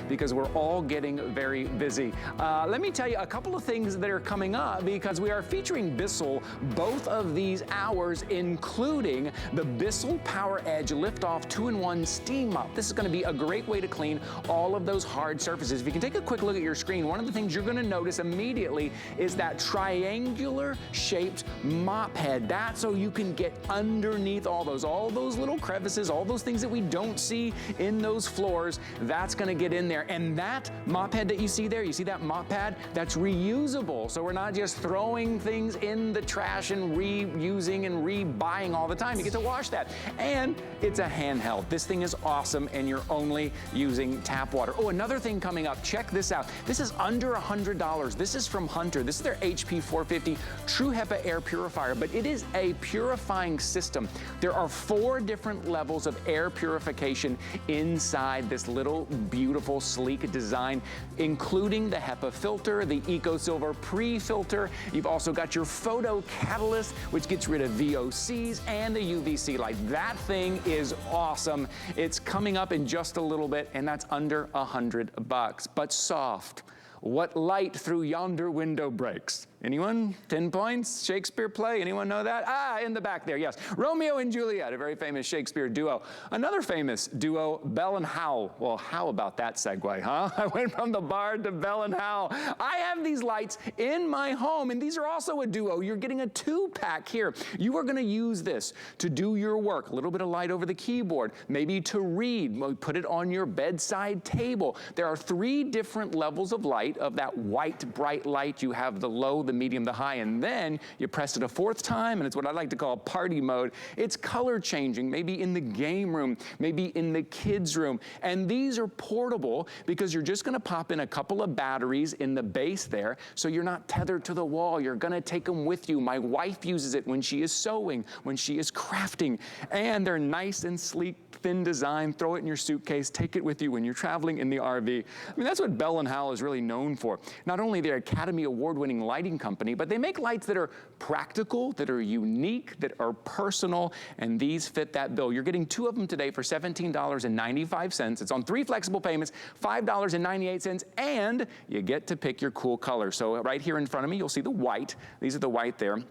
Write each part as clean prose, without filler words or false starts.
because we're all getting very busy. Let me tell you a couple of things that are coming up, because we are featuring Bissell both of these hours, including the Bissell Power Edge Liftoff 2-in-1 Steam Mop. This is going to be a great way to clean all of those hard surfaces. If you can take a quick look at your screen, one of the things you're going to notice immediately is that triangular shaped mop head. That's so you can get underneath all those little crevices, all those things that we don't see in those floors. That's going to get in there. And that mop head that you see there, you see that mop pad? That's reusable. So we're not just throwing things in the trash and reusing and rebuying all the time. You get to wash that. And it's a handheld. This thing is awesome, and you're only using tap water. Oh, another thing coming up, check this out. This is under $100. This is from Hunter. This is their HP 450 True HEPA Air Purifier, but it is a purifying system. There are 4 different levels of air purification inside this little beautiful sleek design, including the HEPA filter, the Eco Silver pre-filter. You've also got your photo catalyst, which gets rid of VOCs, and the UVC light. That thing is awesome. It's coming up in just a little bit, and that's under $100, but soft. What light through yonder window breaks? Anyone? 10 points? Shakespeare play? Anyone know that? Ah, in the back there, yes. Romeo and Juliet, a very famous Shakespeare duo. Another famous duo, Bell and Howell. Well, how about that segue, huh? I went from the Bard to Bell and Howell. I have these lights in my home, and these are also a duo. You're getting a 2-pack here. You are gonna use this to do your work. A little bit of light over the keyboard, maybe to read, put it on your bedside table. There are 3 different levels of light, of that white, bright light. You have the low, the medium, the high, and then you press it a 4th time, and it's what I like to call party mode. It's color changing, maybe in the game room, maybe in the kids' room. And these are portable because you're just gonna pop in a couple of batteries in the base there, so you're not tethered to the wall. You're gonna take them with you. My wife uses it when she is sewing, when she is crafting, and they're nice and sleek, thin design. Throw it in your suitcase, take it with you when you're traveling in the RV. I mean, that's what Bell and Howell is really known for. Not only they're Academy Award-winning lighting company, but they make lights that are practical, that are unique, that are personal, and these fit that bill. You're getting 2 of them today for $17.95. It's on 3 flexible payments, $5.98, and you get to pick your cool color. So right here in front of me, you'll see the white. These are the white there.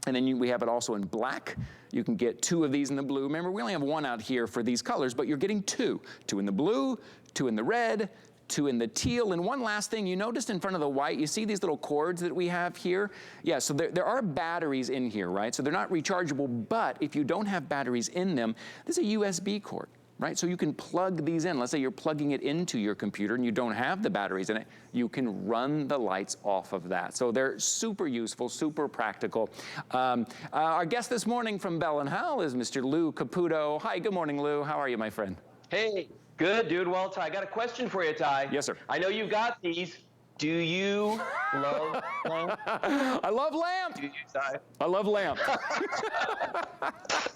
And then we have it also in black. You can get 2 of these in the blue. Remember, we only have 1 out here for these colors, but you're getting 2. 2 in the blue, 2 in the red, 2 in the teal. And one last thing, you noticed in front of the white, you see these little cords that we have here? Yeah, so there are batteries in here, right? So they're not rechargeable, but if you don't have batteries in them, there's a USB cord, right? So you can plug these in. Let's say you're plugging it into your computer and you don't have the batteries in it. You can run the lights off of that. So they're super useful, super practical. Our guest this morning from Bell and Howell is Mr. Lou Caputo. Hi, good morning, Lou. How are you, my friend? Hey, good, dude. Well, Ty, I got a question for you, Ty. Yes, sir. I know you've got these. Do you love lamp? I love lamp. Do you, Ty? I love lamp.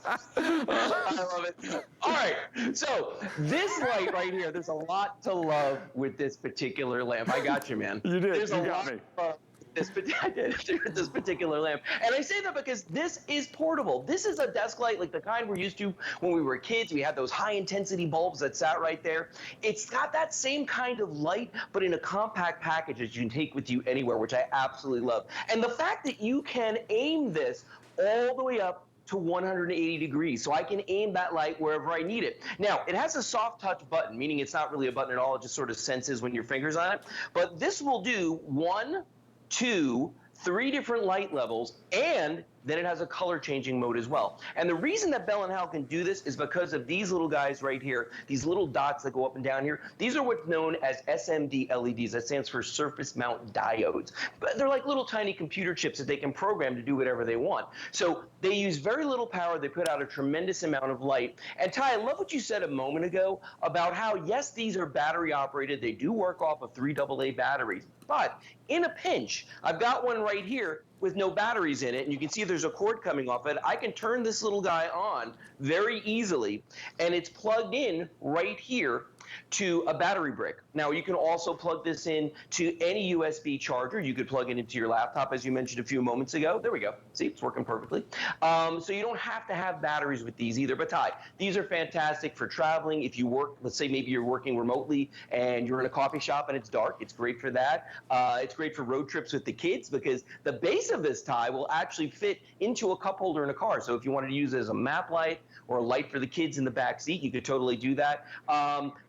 I love it. All right, so this light right here, there's a lot to love with this particular lamp. I got you, man. You did. There's you a got lot me. of this particular lamp. And I say that because this is portable. This is a desk light like the kind we're used to when we were kids. We had those high intensity bulbs that sat right there. It's got that same kind of light, but in a compact package that you can take with you anywhere, which I absolutely love. And the fact that you can aim this all the way up to 180 degrees, so I can aim that light wherever I need it. Now, it has a soft touch button, meaning it's not really a button at all, it just sort of senses when your finger's on it. But this will do 1, 2, 3 different light levels, and then it has a color changing mode as well. And the reason that Bell & Howell can do this is because of these little guys right here, these little dots that go up and down here. These are what's known as SMD LEDs. That stands for surface mount diodes. But they're like little tiny computer chips that they can program to do whatever they want. So they use very little power. They put out a tremendous amount of light. And Ty, I love what you said a moment ago about how, yes, these are battery operated. They do work off of 3 AA batteries. But in a pinch, I've got one right here with no batteries in it, and you can see there's a cord coming off it. I can turn this little guy on very easily, and it's plugged in right here. to a battery brick. Now, you can also plug this in to any USB charger. You could plug it into your laptop, as you mentioned a few moments ago. There we go. See, it's working perfectly. So you don't have to have batteries with these either. But Ty, these are fantastic for traveling. If you work, let's say maybe you're working remotely and you're in a coffee shop and it's dark, it's great for that. It's great for road trips with the kids because the base of this tie will actually fit into a cup holder in a car. So if you wanted to use it as a map light or a light for the kids in the back seat, you could totally do that.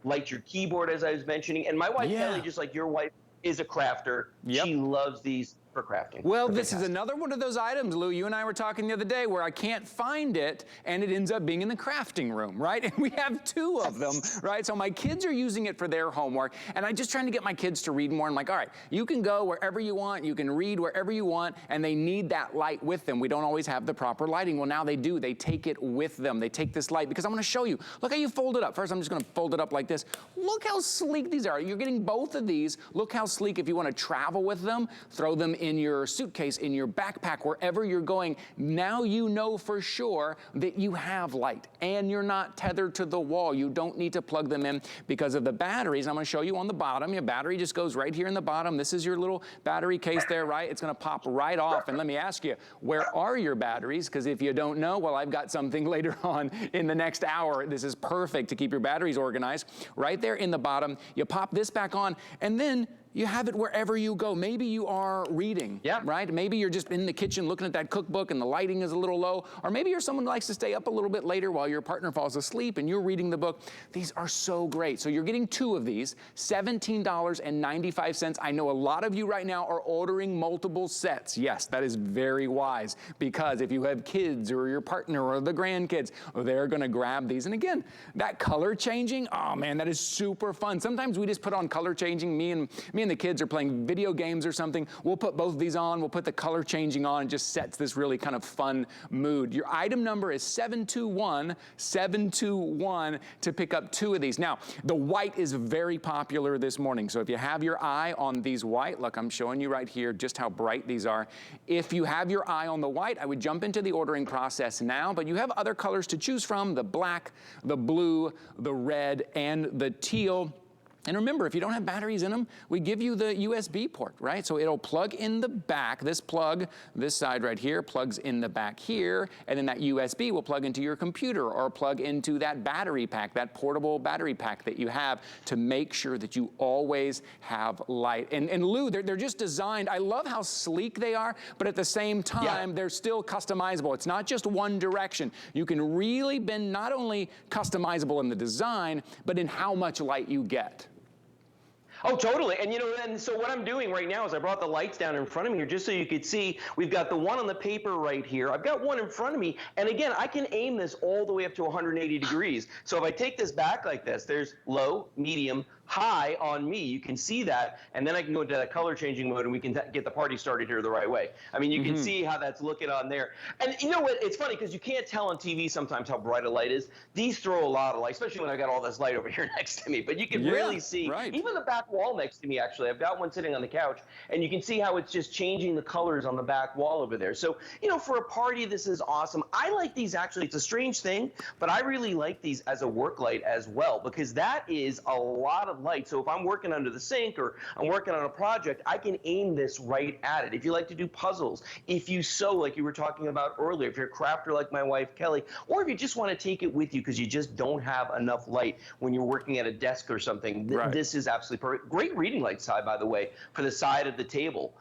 Light your keyboard, as I was mentioning. And my wife, Kelly, just like your wife, is a crafter. She loves these for crafting. Well, this is another one of those items, Lou, you and I were talking the other day where I can't find it and it ends up being in the crafting room, right? And we have two of them, right? So my kids are using it for their homework and I'm just trying to get my kids to read more. I'm like, all right, you can go wherever you want, you can read wherever you want, and they need that light with them. We don't always have the proper lighting. Well, now they do. They take it with them. They take this light because I'm gonna show you. Look how you fold it up. First, I'm just gonna fold it up like this. Look how sleek these are. You're getting both of these. Look how sleek. If you wanna travel with them, throw them in your suitcase, in your backpack, wherever you're going. Now you know for sure that you have light and you're not tethered to the wall. You don't need to plug them in because of the batteries. I'm gonna show you on the bottom. Your battery just goes right here in the bottom. This is your little battery case there, right? It's gonna pop right off. And let me ask you, where are your batteries? Because if you don't know, well, I've got something later on in the next hour. This is perfect to keep your batteries organized. Right there in the bottom, you pop this back on and then you have it wherever you go. Maybe you are reading, right? Maybe you're just in the kitchen looking at that cookbook and the lighting is a little low. Or maybe you're someone who likes to stay up a little bit later while your partner falls asleep and you're reading the book. These are so great. So you're getting two of these, $17.95. I know a lot of you right now are ordering multiple sets. Yes, that is very wise because if you have kids or your partner or the grandkids, they're gonna grab these. And again, that color changing, oh man, that is super fun. Sometimes we just put on color changing. Me and the kids are playing video games or something. We'll put both of these on. We'll put the color changing on. It just sets this really kind of fun mood. Your item number is 721-721 to pick up two of these. Now, the white is very popular this morning. So if you have your eye on these white, look, I'm showing you right here just how bright these are. If you have your eye on the white, I would jump into the ordering process now, but you have other colors to choose from, the black, the blue, the red, and the teal. And remember, if you don't have batteries in them, we give you the USB port, right? So it'll plug in the back. This plug, this side right here, plugs in the back here, and then that USB will plug into your computer or plug into that battery pack, that portable battery pack that you have to make sure that you always have light. And Lou, they're just designed, I love how sleek they are, but at the same time, they're still customizable. It's not just one direction. You can really be not only customizable in the design, but in how much light you get. Oh, totally. And you know, and so what I'm doing right now is I brought the lights down in front of me here just so you could see. We've got the one on the paper right here. I've got one in front of me. And again, I can aim this all the way up to 180 degrees. So if I take this back like this, there's low, medium, high on me. You can see that. And then I can go into that color changing mode and we can get the party started here the right way. I mean, you can see how that's looking on there. And you know what? It's funny because you can't tell on TV sometimes how bright a light is. These throw a lot of light, especially when I got all this light over here next to me. But you can really see, even the back wall next to me, actually, I've got one sitting on the couch, and you can see how it's just changing the colors on the back wall over there. So, you know, for a party, this is awesome. I like these actually. It's a strange thing, but I really like these as a work light as well because that is a lot of light. So if I'm working under the sink or I'm working on a project, I can aim this right at it. If you like to do puzzles, if you sew like you were talking about earlier, if you're a crafter like my wife Kelly, or if you just want to take it with you because you just don't have enough light when you're working at a desk or something, this is absolutely perfect. Great reading light side, by the way, for the side of the table.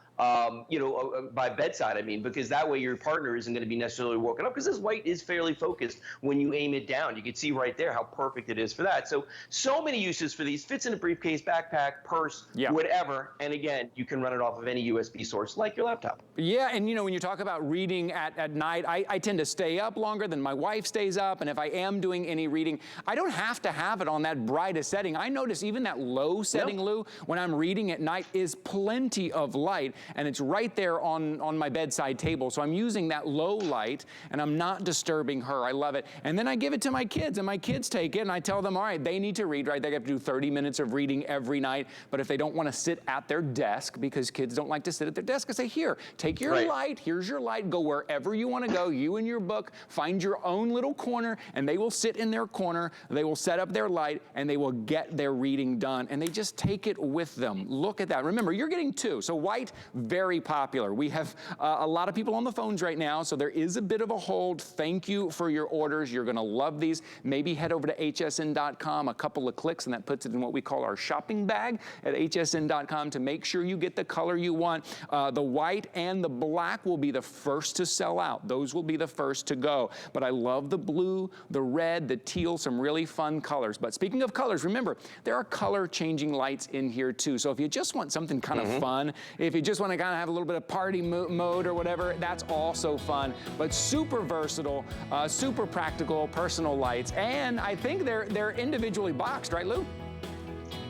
You know, by bedside, I mean, because that way your partner isn't going to be necessarily woken up because this light is fairly focused when you aim it down. You can see right there how perfect it is for that. So many uses for these. Fits in a briefcase, backpack, purse, whatever. And again, you can run it off of any USB source like your laptop. Yeah, and you know, when you talk about reading at night, I tend to stay up longer than my wife stays up. And if I am doing any reading, I don't have to have it on that brightest setting. I notice even that low setting, Lou, when I'm reading at night is plenty of light. and it's right there on my bedside table. So I'm using that low light, and I'm not disturbing her. I love it. And then I give it to my kids, and my kids take it, and I tell them, all right, they need to read, right? They have to do 30 minutes of reading every night. But if they don't want to sit at their desk, because kids don't like to sit at their desk, I say, here, take your light. Here's your light. Go wherever you want to go, you and your book. Find your own little corner, and they will sit in their corner. They will set up their light, and they will get their reading done. And they just take it with them. Look at that. Remember, you're getting two. So white, very popular. We have a lot of people on the phones right now, so there is a bit of a hold. Thank you for your orders. You're going to love these. Maybe head over to hsn.com, a couple of clicks, and that puts it in what we call our shopping bag at hsn.com to make sure you get the color you want. The white and the black will be the first to sell out. Those will be the first to go. But I love the blue, the red, the teal, some really fun colors. But speaking of colors, remember, there are color changing lights in here too. So if you just want something kind of fun, if you just want to kind of have a little bit of party mode or whatever, that's also fun. But super versatile, super practical, personal lights. And I think they're individually boxed, right, Lou?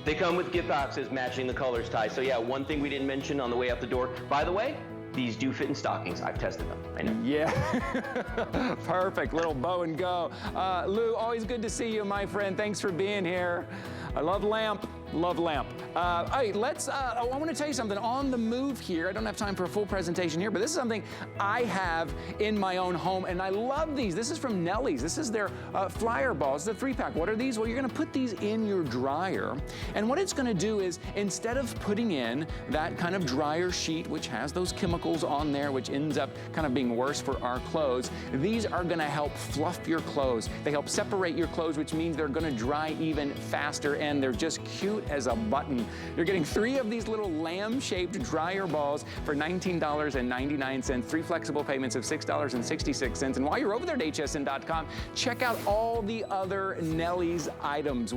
They come with gift boxes matching the colors, Ty. So yeah, one thing we didn't mention on the way out the door, by the way, these do fit in stockings. I've tested them. I know. Yeah. Perfect. Little bow and go. Lou, always good to see you, my friend. Thanks for being here. I love lamp. Love lamp. Hey, I want to tell you something. On the move here, I don't have time for a full presentation here, but this is something I have in my own home, and I love these. This is from Nellie's. This is their flyer balls, the 3-pack. What are these? Well, you're going to put these in your dryer, and what it's going to do is, instead of putting in that kind of dryer sheet, which has those chemicals on there, which ends up kind of being worse for our clothes, these are going to help fluff your clothes. They help separate your clothes, which means they're going to dry even faster, and they're just cute as a button. You're getting 3 of these little lamb-shaped dryer balls for $19.99, 3 flexible payments of $6.66. And while you're over there at hsn.com, check out all the other Nellie's items.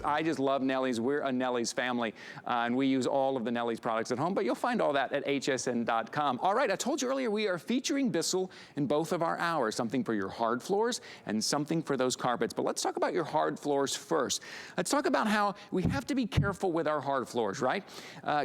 I just love Nellie's. We're a Nellie's family, and we use all of the Nellie's products at home, but you'll find all that at hsn.com. All right, I told you earlier we are featuring Bissell in both of our hours, something for your hard floors and something for those carpets. But let's talk about your hard floors first. Let's talk about how we have to be careful with our hard floors, right?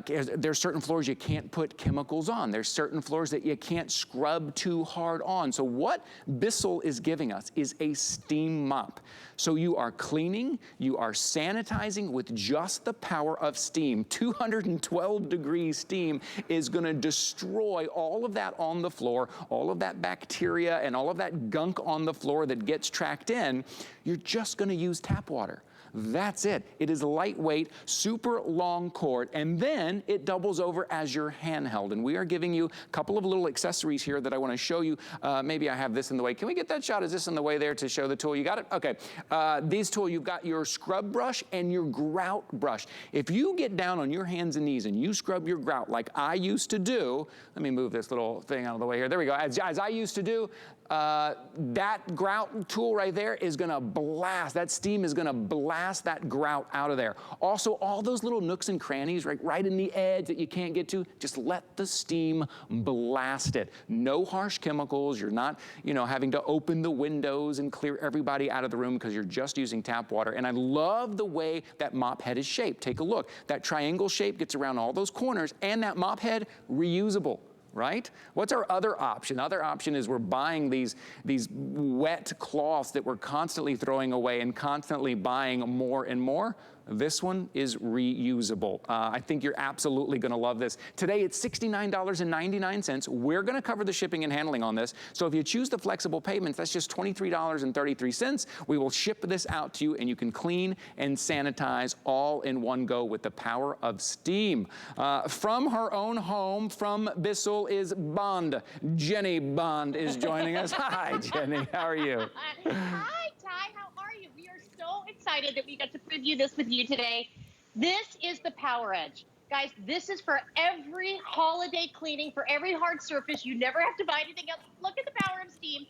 There's certain floors you can't put chemicals on. There's certain floors that you can't scrub too hard on. So what Bissell is giving us is a steam mop. So you are cleaning, you are sanitizing with just the power of steam. 212 degrees steam is going to destroy all of that on the floor, all of that bacteria and all of that gunk on the floor that gets tracked in. You're just going to use tap water. That's it. It is lightweight, super long cord, and then it doubles over as your handheld. And we are giving you a couple of little accessories here that I want to show you. Maybe I have this in the way. Can we get that shot? Is this in the way there to show the tool? You got it? Okay. These tools, you've got your scrub brush and your grout brush. If you get down on your hands and knees and you scrub your grout like I used to do, let me move this little thing out of the way here. There we go. As I used to do, that grout tool right there is going to blast, that steam is going to blast that grout out of there. Also, all those little nooks and crannies right in the edge that you can't get to, just let the steam blast it. No harsh chemicals. You're not, having to open the windows and clear everybody out of the room because you're just using tap water. And I love the way that mop head is shaped. Take a look. That triangle shape gets around all those corners, and that mop head, reusable. Right? What's our other option? Other option is we're buying these wet cloths that we're constantly throwing away and constantly buying more and more. This one is reusable. I think you're absolutely going to love this. Today, it's $69.99. We're going to cover the shipping and handling on this. So if you choose the flexible payments, that's just $23.33. We will ship this out to you, and you can clean and sanitize all in one go with the power of steam. From her own home, from Bissell, is Bond. Jenny Bond is joining us. Hi, Jenny. How are you? Hi, Ty. How are you? We are so excited that we got to preview this with you today. This is the Power Edge. Guys, this is for every holiday cleaning, for every hard surface. You never have to buy anything else. Look at the power of steam.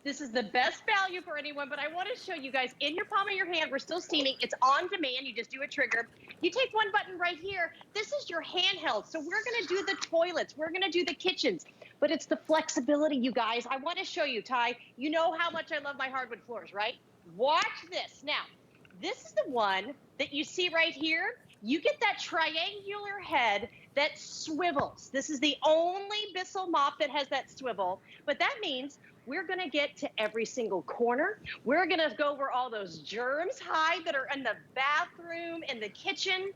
This is the best value for anyone, but I want to show you guys in your palm of your hand, we're still steaming. It's on demand. You just do a trigger. You take one button right here. This is your handheld. So we're going to do the toilets. We're going to do the kitchens, but it's the flexibility, you guys. I want to show you, Ty. You know how much I love my hardwood floors, right? Watch this. Now, this is the one that you see right here. you get that triangular head that swivels. This is the only Bissell mop that has that swivel, but that means we're gonna get to every single corner. We're gonna go where all those germs hide that are in the bathroom, in the kitchen.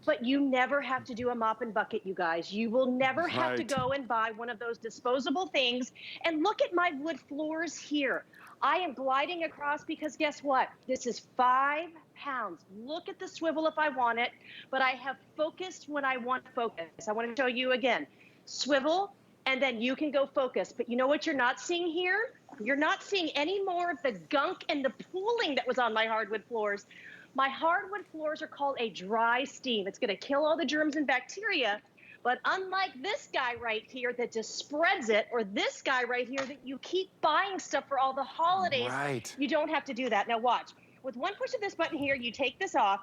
But you never have to do a mop and bucket, you guys. You will never have to go and buy one of those disposable things. And look at my wood floors here. I am gliding across because guess what? This is 5 pounds. Look at the swivel if I want it, but I have focused when I want focus. I want to show you again. Swivel, and then you can go focus. But you know what you're not seeing here? You're not seeing any more of the gunk and the pooling that was on my hardwood floors. My hardwood floors are called a dry steam. It's gonna kill all the germs and bacteria, but unlike this guy right here that just spreads it, or this guy right here that you keep buying stuff for all the holidays, you don't have to do that. Now watch, with one push of this button here, you take this off,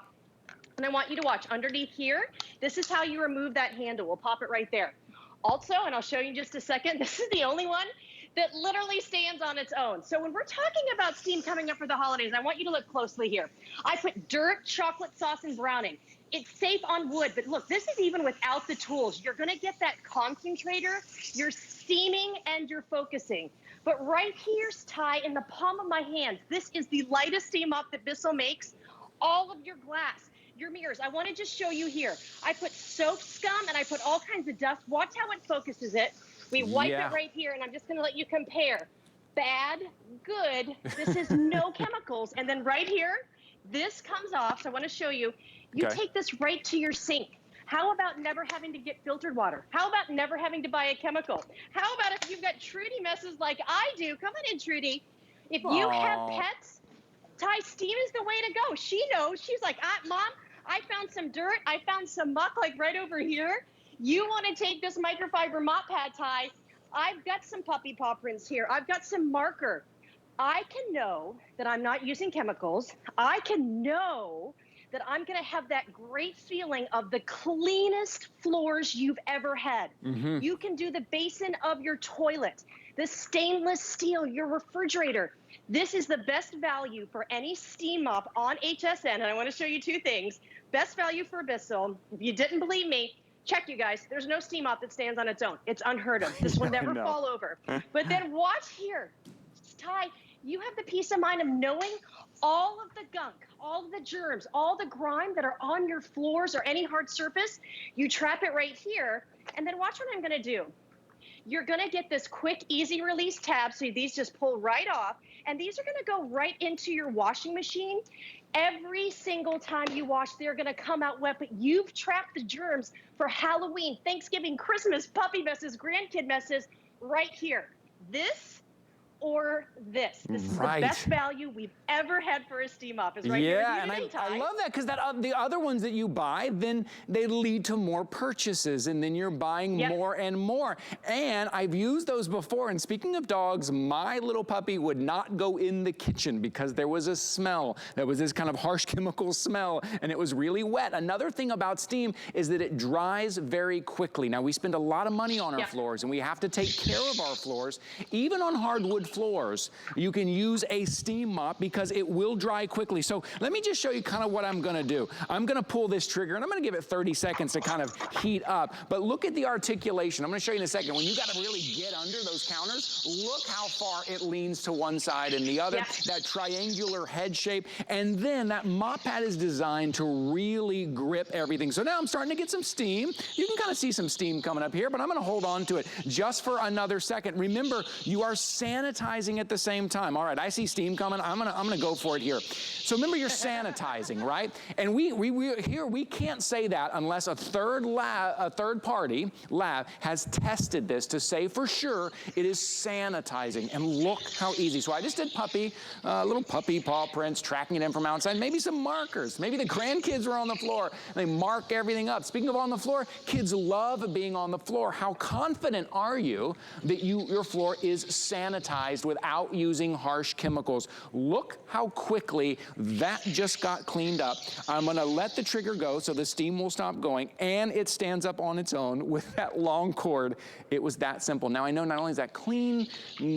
and I want you to watch underneath here, this is how you remove that handle. We'll pop it right there. Also, and I'll show you in just a second, this is the only one that literally stands on its own. So when we're talking about steam coming up for the holidays, I want you to look closely here. I put dirt, chocolate sauce, and browning. It's safe on wood, but look, this is even without the tools. You're gonna get that concentrator, you're steaming and you're focusing. But right here's Ty in the palm of my hand. This is the lightest steam mop that Bissell makes. All of your glass, your mirrors. I wanna just show you here. I put soap scum and I put all kinds of dust. Watch how it focuses it. We wipe it right here, and I'm just gonna let you compare. Bad, good, this is no chemicals. And then right here, this comes off, so I wanna show you. You take this right to your sink. How about never having to get filtered water? How about never having to buy a chemical? How about if you've got Trudy messes like I do? Come on in, Trudy. If you have pets, Ty, steam is the way to go. She knows, she's like, Mom, I found some dirt, I found some muck like right over here. You want to take this microfiber mop pad, Ty? I've got some puppy paw prints here. I've got some marker. I can know that I'm not using chemicals. I can know that I'm going to have that great feeling of the cleanest floors you've ever had. You can do the basin of your toilet, the stainless steel, your refrigerator. This is the best value for any steam mop on HSN. And I want to show you two things. Best value for Bissell. If you didn't believe me, check, you guys. There's no steam mop that stands on its own. It's unheard of. This will never fall over. But then watch here. Ty, you have the peace of mind of knowing all of the gunk, all of the germs, all the grime that are on your floors or any hard surface. You trap it right here. And then watch what I'm going to do. You're going to get this quick, easy release tab. So these just pull right off. And these are going to go right into your washing machine. Every single time you wash, they're gonna come out wet, but you've trapped the germs for Halloween, Thanksgiving, Christmas, puppy messes, grandkid messes, right here. This or this. This is the best value we've ever had for a steam mop. Is right here. Yeah, and I love that, because the other ones that you buy, then they lead to more purchases, and then you're buying more and more. And I've used those before, and speaking of dogs, my little puppy would not go in the kitchen because there was a smell. There was this kind of harsh chemical smell, and it was really wet. Another thing about steam is that it dries very quickly. Now, we spend a lot of money on our floors, and we have to take care of our floors. Even on hardwood floors, you can use a steam mop because it will dry quickly. So let me just show you kind of what I'm gonna do. I'm gonna pull this trigger, and I'm gonna give it 30 seconds to kind of heat up. But look at the articulation. I'm gonna show you in a second. When you gotta really get under those counters, look how far it leans to one side and the other, that triangular head shape. And then that mop pad is designed to really grip everything. So now I'm starting to get some steam. You can kind of see some steam coming up here, but I'm gonna hold on to it just for another second. Remember, you are sanitizing at the same time. All right, I see steam coming. I'm gonna go for it here. So remember, you're sanitizing, right? And we can't say that unless a third-party lab has tested this to say for sure it is sanitizing. And look how easy. So I just did little puppy paw prints, tracking it in from outside. Maybe some markers. Maybe the grandkids were on the floor. They mark everything up. Speaking of on the floor, kids love being on the floor. How confident are you that your floor is sanitized sanitized without using harsh chemicals. Look how quickly that just got cleaned up. I'm gonna let the trigger go so the steam will stop going, and it stands up on its own with that long cord. It was that simple. Now I know not only is that clean,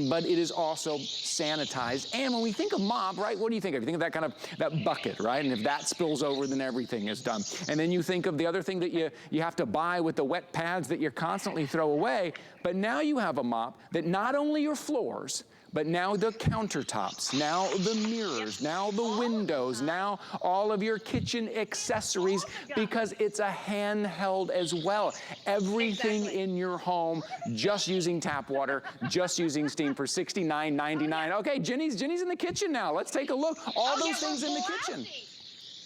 but it is also sanitized. And when we think of mop, right, what do you think of? You think of that kind of, that bucket, right? And if that spills over, then everything is done. And then you think of the other thing that you have to buy with the wet pads that you constantly throw away. But now you have a mop that not only your floors, but now the countertops, now the mirrors, now the windows, now all of your kitchen accessories, because it's a handheld as well. Everything in your home, just using tap water, just using steam for $69.99. Okay, Jenny's in the kitchen now. Let's take a look. All those things in the kitchen.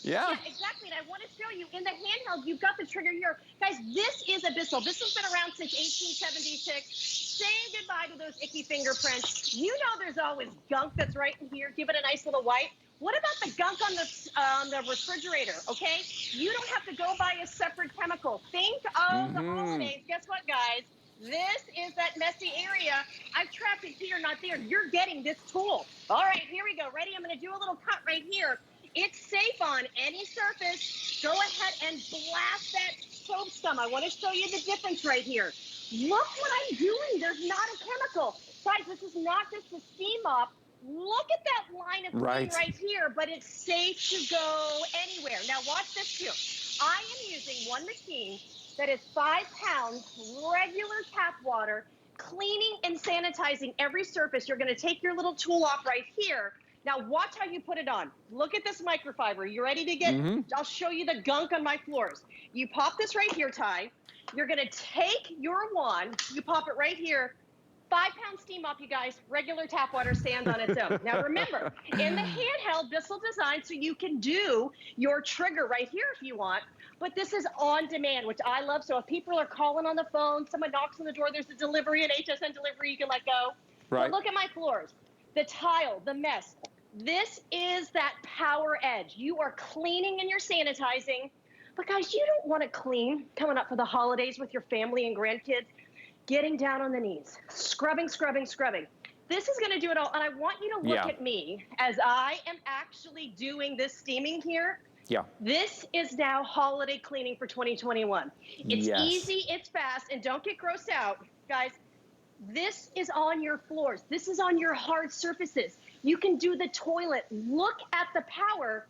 Yeah, exactly. And I want to show you in the handheld, you've got the trigger here. Guys, this is a Bissell. Bissell's been around since 1876. Saying goodbye to those icky fingerprints. You know there's always gunk that's right in here. Give it a nice little wipe. What about the gunk on the refrigerator, okay? You don't have to go buy a separate chemical. Think of the holidays. Guess what, guys? This is that messy area. I've trapped it here, not there. You're getting this tool. All right, here we go. Ready? I'm going to do a little cut right here. It's safe on any surface. Go ahead and blast that soap scum. I want to show you the difference right here. Look what I'm doing. There's not a chemical. Guys, this is not just a steam mop. Look at that line of clean right here, but it's safe to go anywhere. Now watch this too. I am using one machine that is 5 pounds, regular tap water, cleaning and sanitizing every surface. You're going to take your little tool off right here. Now watch how you put it on. Look at this microfiber. You ready to get, I'll show you the gunk on my floors. You pop this right here, Ty. You're gonna take your wand, you pop it right here. 5 pound steam mop, you guys, regular tap water stands on its own. Now remember, in the handheld, Bissell designed so you can do your trigger right here if you want, but this is on demand, which I love. So if people are calling on the phone, someone knocks on the door, there's a delivery, an HSN delivery, you can let go. But look at my floors. The tile, the mess. This is that power edge. You are cleaning and you're sanitizing. But guys, you don't want to clean coming up for the holidays with your family and grandkids. Getting down on the knees, scrubbing, scrubbing, scrubbing. This is going to do it all. And I want you to look at me as I am actually doing this steaming here. Yeah. This is now holiday cleaning for 2021. It's easy, it's fast, and don't get grossed out, guys. This is on your floors. This is on your hard surfaces. You can do the toilet. Look at the power.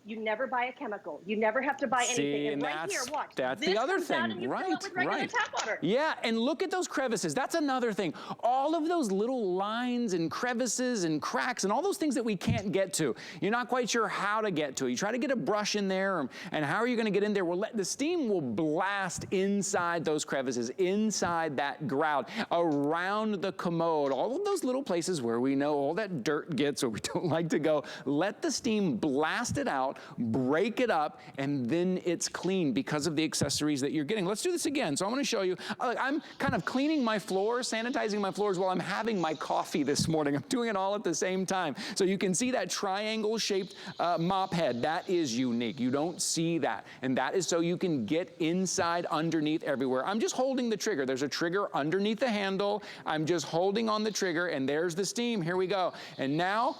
You never buy a chemical. You never have to buy anything. And right here, watch. That's the other thing, right? Tap water. Yeah, and look at those crevices. That's another thing. All of those little lines and crevices and cracks and all those things that we can't get to. You're not quite sure how to get to. You try to get a brush in there, and how are you going to get in there? Well, the steam will blast inside those crevices, inside that grout, around the commode, all of those little places where we know all that dirt gets or we don't like to go. Let the steam blast it out, break it up, and then it's clean because of the accessories that you're getting. Let's do this again. So I'm going to show you. I'm kind of cleaning my floors, sanitizing my floors while I'm having my coffee this morning. I'm doing it all at the same time. So you can see that triangle-shaped mop head. That is unique. You don't see that. And that is so you can get inside, underneath, everywhere. I'm just holding the trigger. There's a trigger underneath the handle. I'm just holding on the trigger, and there's the steam. Here we go. And now,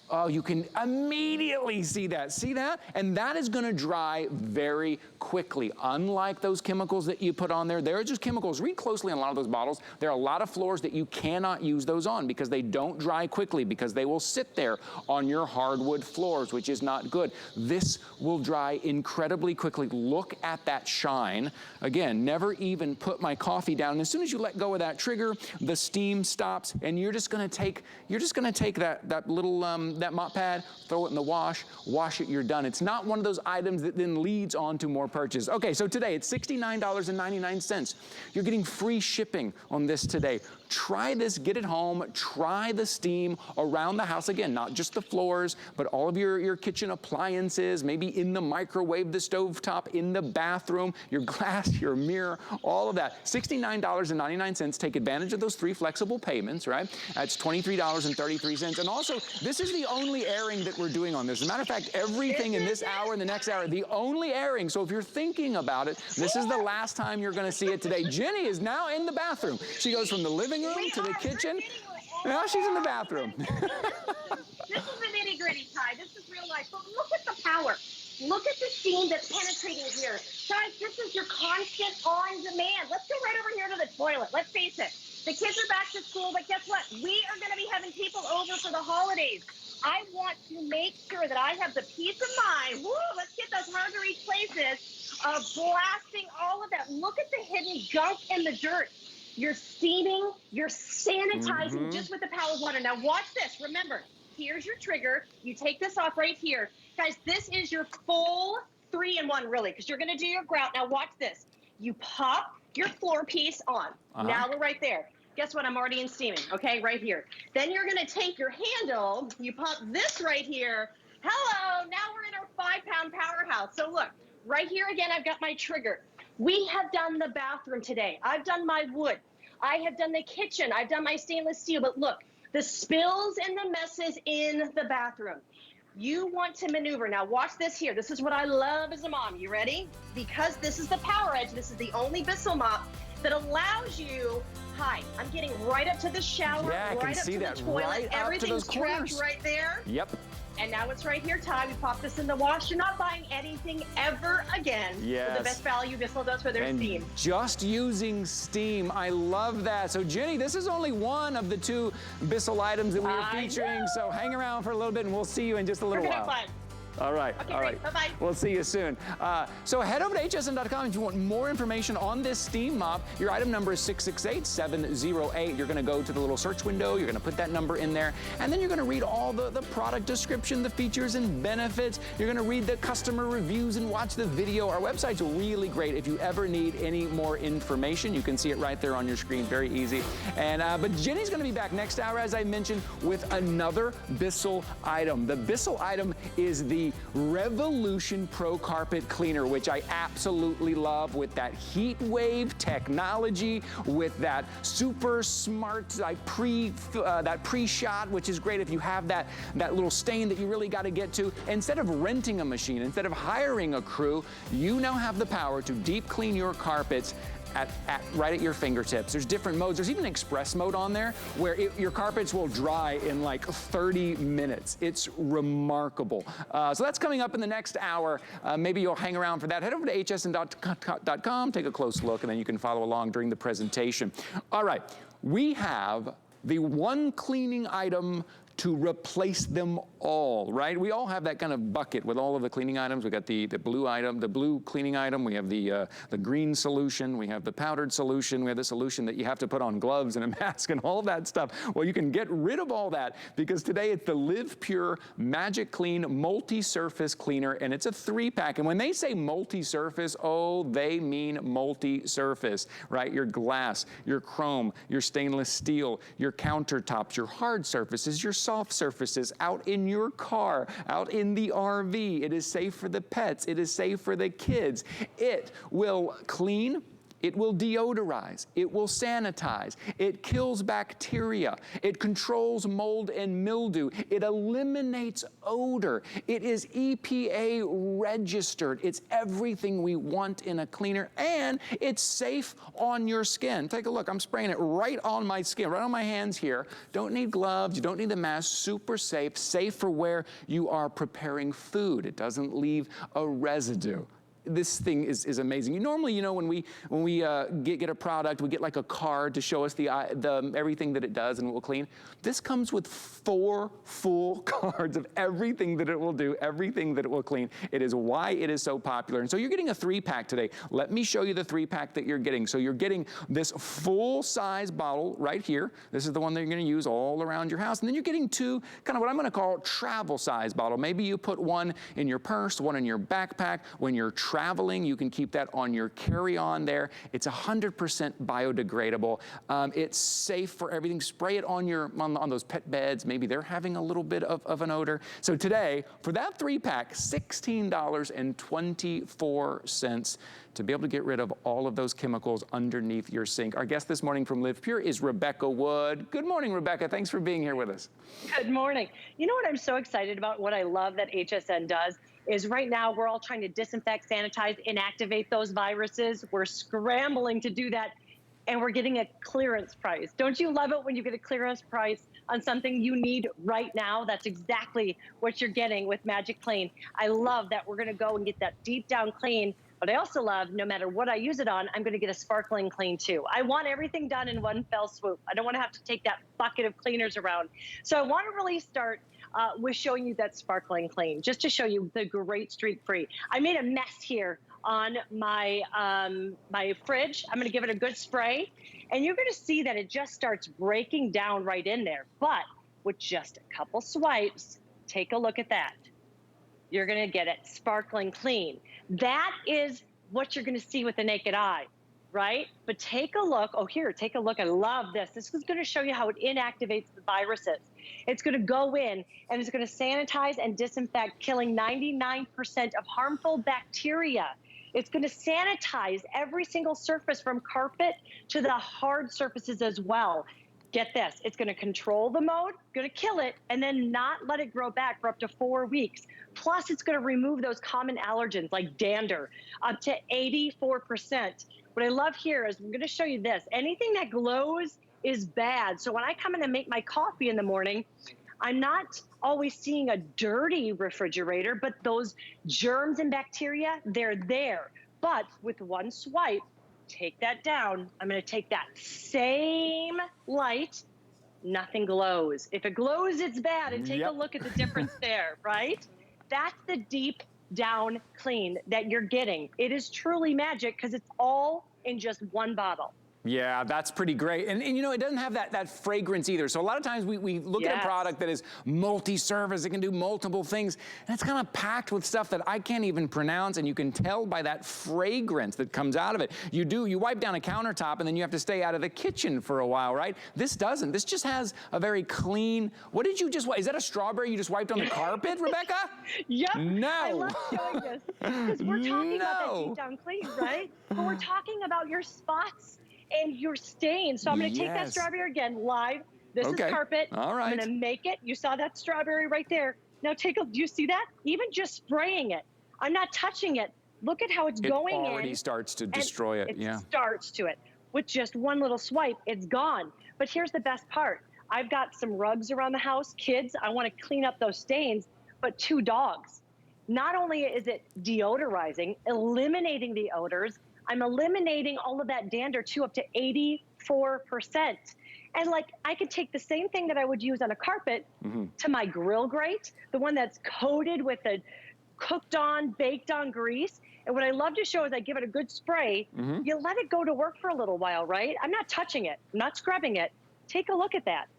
oh, you can immediately see that. See that? And that is going to dry very quickly. Unlike those chemicals that you put on there, they're just chemicals. Read closely on a lot of those bottles. There are a lot of floors that you cannot use those on because they don't dry quickly, because they will sit there on your hardwood floors, which is not good. This will dry incredibly quickly. Look at that shine. Again, never even put my coffee down. And as soon as you let go of that trigger, the steam stops, and you're just going to take that little that mop pad, throw it in the wash it, you're done. It's not one of those items that then leads on to more purchase. Okay, so today it's $69.99. You're getting free shipping on this today. Try this, get it home, try the steam around the house. Again, not just the floors, but all of your kitchen appliances, maybe in the microwave, the stovetop, in the bathroom, your glass, your mirror, all of that. $69.99. Take advantage of those 3 flexible payments, right? That's $23.33. And also, this is the only airing that we're doing on this. As a matter of fact, everything in this hour and the next hour, the only airing. So if you're thinking about it, this is the last time you're going to see it today. Jenny is now in the bathroom. She goes from the living room to the kitchen. Now she's in the bathroom. This is the nitty gritty, Ty. This is real life. But look at the power. Look at the steam that's penetrating here. Guys, this is your constant on demand. Let's go right over here to the toilet. Let's face it. The kids are back to school, but guess what? We are going to be having people over for the holidays. I want to make sure that I have the peace of mind. Woo, let's get those hard to reach places of blasting all of that. Look at the hidden gunk in the dirt. You're steaming, you're sanitizing just with the power of water. Now watch this. Remember, here's your trigger. You take this off right here. Guys, this is your full 3-in-1 really, because you're gonna do your grout. Now watch this. You pop your floor piece on. Now we're right there. Guess what? I'm already in steaming, okay, right here. Then you're gonna take your handle, you pop this right here. Hello, now we're in our 5-pound powerhouse. So look, right here again, I've got my trigger. We have done the bathroom today. I've done my wood. I have done the kitchen. I've done my stainless steel. But look, the spills and the messes in the bathroom. You want to maneuver. Now watch this here. This is what I love as a mom. You ready? Because this is the Power Edge. This is the only Bissell mop that allows you, hi, I'm getting right up to the shower, Yeah, right up to the toilet. Right Everything's trapped right there. Yep. And now it's right here, Ty. We pop this in the wash. You're not buying anything ever again. Yes. For the best value Bissell does for their steam. Just using steam. I love that. So, Jenny, this is only one of the 2 Bissell items that we are featuring. So hang around for a little bit, and we'll see you in just a little while. Fun. All right. Okay, all right. Bye-bye. We'll see you soon. So head over to hsn.com if you want more information on this steam mop. Your item number is 668-708. You're going to go to the little search window. You're going to put that number in there. And then you're going to read all the product description, the features and benefits. You're going to read the customer reviews and watch the video. Our website's really great. If you ever need any more information, you can see it right there on your screen. Very easy. And but Jenny's going to be back next hour, as I mentioned, with another Bissell item. The Bissell item is the Revolution Pro Carpet Cleaner, which I absolutely love, with that heat wave technology, with that super smart like pre-shot, which is great if you have that little stain that you really got to get to. Instead of renting a machine, instead of hiring a crew, you now have the power to deep clean your carpets right at your fingertips. There's different modes. There's even express mode on there where your carpets will dry in like 30 minutes. It's remarkable. So that's coming up in the next hour. Maybe you'll hang around for that. Head over to hsn.com, take a close look, and then you can follow along during the presentation. All right, we have the one cleaning item to replace them all, right? We all have that kind of bucket with all of the cleaning items. We got the blue item, the blue cleaning item. We have the green solution. We have the powdered solution. We have the solution that you have to put on gloves and a mask and all that stuff. Well, you can get rid of all that because today it's the Live Pure Magic Clean Multi-Surface Cleaner, and it's a 3-pack. And when they say multi-surface, oh, they mean multi-surface, right? Your glass, your chrome, your stainless steel, your countertops, your hard surfaces, your soft surfaces, out in your car, out in the RV. It is safe for the pets. It is safe for the kids. It will clean. It will deodorize. It will sanitize. It kills bacteria. It controls mold and mildew. It eliminates odor. It is EPA registered. It's everything we want in a cleaner, and it's safe on your skin. Take a look. I'm spraying it right on my skin, right on my hands here. Don't need gloves. You don't need the mask. Super safe. Safe for where you are preparing food. It doesn't leave a residue. This thing is amazing. Normally, you know, when we get a product, we get like a card to show us the everything that it does and it will clean. This comes with 4 full cards of everything that it will do, everything that it will clean. It is why it is so popular. And so you're getting a 3-pack today. Let me show you the 3-pack that you're getting. So you're getting this full-size bottle right here. This is the one that you're going to use all around your house. And then you're getting 2, kind of what I'm going to call travel-size bottle. Maybe you put one in your purse, one in your backpack. When you're traveling, you can keep that on your carry-on there. It's 100% biodegradable. It's safe for everything. Spray it on those pet beds. Maybe they're having a little bit of an odor. So today, for that 3-pack, $16.24 to be able to get rid of all of those chemicals underneath your sink. Our guest this morning from Live Pure is Rebecca Wood. Good morning, Rebecca. Thanks for being here with us. Good morning. You know what I'm so excited about, what I love that HSN does, is right now we're all trying to disinfect, sanitize, inactivate those viruses. We're scrambling to do that, and we're getting a clearance price. Don't you love it when you get a clearance price on something you need right now, that's exactly what you're getting with Magic Clean. I love that we're gonna go and get that deep down clean, but I also love, no matter what I use it on, I'm gonna get a sparkling clean too. I want everything done in one fell swoop. I don't wanna have to take that bucket of cleaners around. So I wanna really start with showing you that sparkling clean, just to show you the great streak-free. I made a mess here on my my fridge. I'm gonna give it a good spray, and you're gonna see that it just starts breaking down right in there. But with just a couple swipes, take a look at that. You're gonna get it sparkling clean. That is what you're gonna see with the naked eye, right? But take a look. Oh, here, take a look. I love this. This is gonna show you how it inactivates the viruses. It's gonna go in and it's gonna sanitize and disinfect, killing 99% of harmful bacteria. It's gonna sanitize every single surface from carpet to the hard surfaces as well. Get this, it's gonna control the mode, gonna kill it, and then not let it grow back for up to 4 weeks. Plus, it's gonna remove those common allergens like dander, up to 84%. What I love here is I'm gonna show you this. Anything that glows is bad. So when I come in and make my coffee in the morning, I'm not always seeing a dirty refrigerator, but those germs and bacteria, they're there. But with one swipe, take that down. I'm gonna take that same light, nothing glows. If it glows, it's bad, and take a look at the difference there, right? That's the deep down clean that you're getting. It is truly magic because it's all in just one bottle. Yeah, that's pretty great. And you know, it doesn't have that fragrance either. So a lot of times we look at a product that is multi-service, it can do multiple things, and it's kind of packed with stuff that I can't even pronounce, and you can tell by that fragrance that comes out of it. You wipe down a countertop and then you have to stay out of the kitchen for a while, right? This doesn't. This just has a very clean, what did you just wipe? Is that a strawberry you just wiped on the carpet, Rebecca? Yep. No. I love showing this because we're talking about that deep down clean, right? But we're talking about your spots and your stains. So I'm gonna take that strawberry again live. This is carpet. All right. I'm gonna make it. You saw that strawberry right there. Now take a, do you see that? Even just spraying it. I'm not touching it. Look at how it's going in. It already starts to destroy it, It starts to it. With just one little swipe, it's gone. But here's the best part. I've got some rugs around the house, kids, I wanna clean up those stains, but 2 dogs. Not only is it deodorizing, eliminating the odors, I'm eliminating all of that dander too, up to 84%. And like, I could take the same thing that I would use on a carpet to my grill grate, the one that's coated with the cooked on, baked on grease. And what I love to show is I give it a good spray. You let it go to work for a little while, right? I'm not touching it, I'm not scrubbing it. Take a look at that.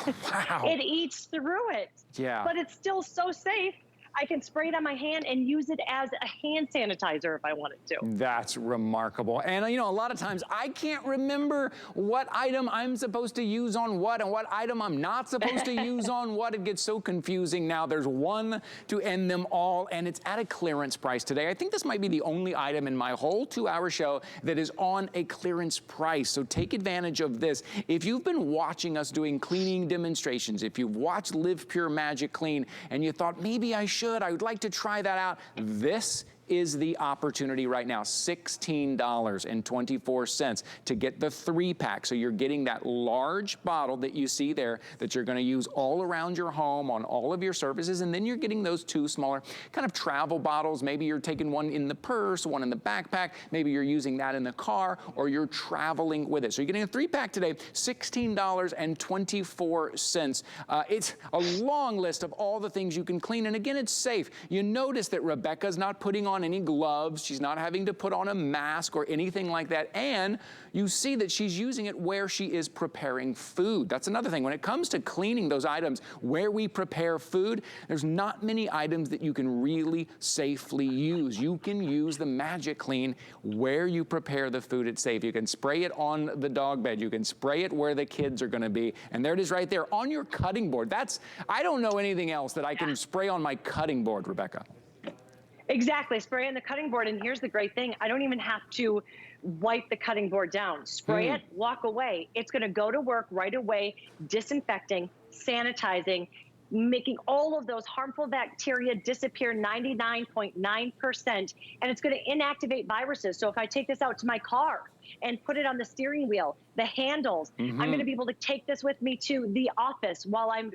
Wow. It eats through it. Yeah. But it's still so safe. I can spray it on my hand and use it as a hand sanitizer if I wanted to. That's remarkable. And you know, a lot of times I can't remember what item I'm supposed to use on what and what item I'm not supposed to use on what. It gets so confusing now. There's one to end them all, and it's at a clearance price today. I think this might be the only item in my whole 2-hour show that is on a clearance price. So take advantage of this. If you've been watching us doing cleaning demonstrations, if you've watched Live Pure Magic Clean and you thought maybe I would like to try that out, this is the opportunity right now. $16.24 to get the 3-pack. So you're getting that large bottle that you see there that you're going to use all around your home on all of your surfaces, and then you're getting those 2 smaller kind of travel bottles. Maybe you're taking one in the purse, one in the backpack, maybe you're using that in the car, or you're traveling with it. So you're getting a 3-pack today, $16.24. It's a long list of all the things you can clean, and again, it's safe. You notice that Rebecca's not putting on any gloves. She's not having to put on a mask or anything like that. And you see that she's using it where she is preparing food. That's another thing. When it comes to cleaning those items where we prepare food, there's not many items that you can really safely use. You can use the Magic Clean where you prepare the food. It's safe. You can spray it on the dog bed. You can spray it where the kids are going to be. And there it is right there on your cutting board. I don't know anything else that I can spray on my cutting board, Rebecca. Exactly, spray on the cutting board, and here's the great thing, I don't even have to wipe the cutting board down. Spray it, walk away. It's gonna go to work right away, disinfecting, sanitizing, making all of those harmful bacteria disappear 99.9%, and it's going to inactivate viruses. So if I take this out to my car and put it on the steering wheel, the handles, I'm going to be able to take this with me to the office while I'm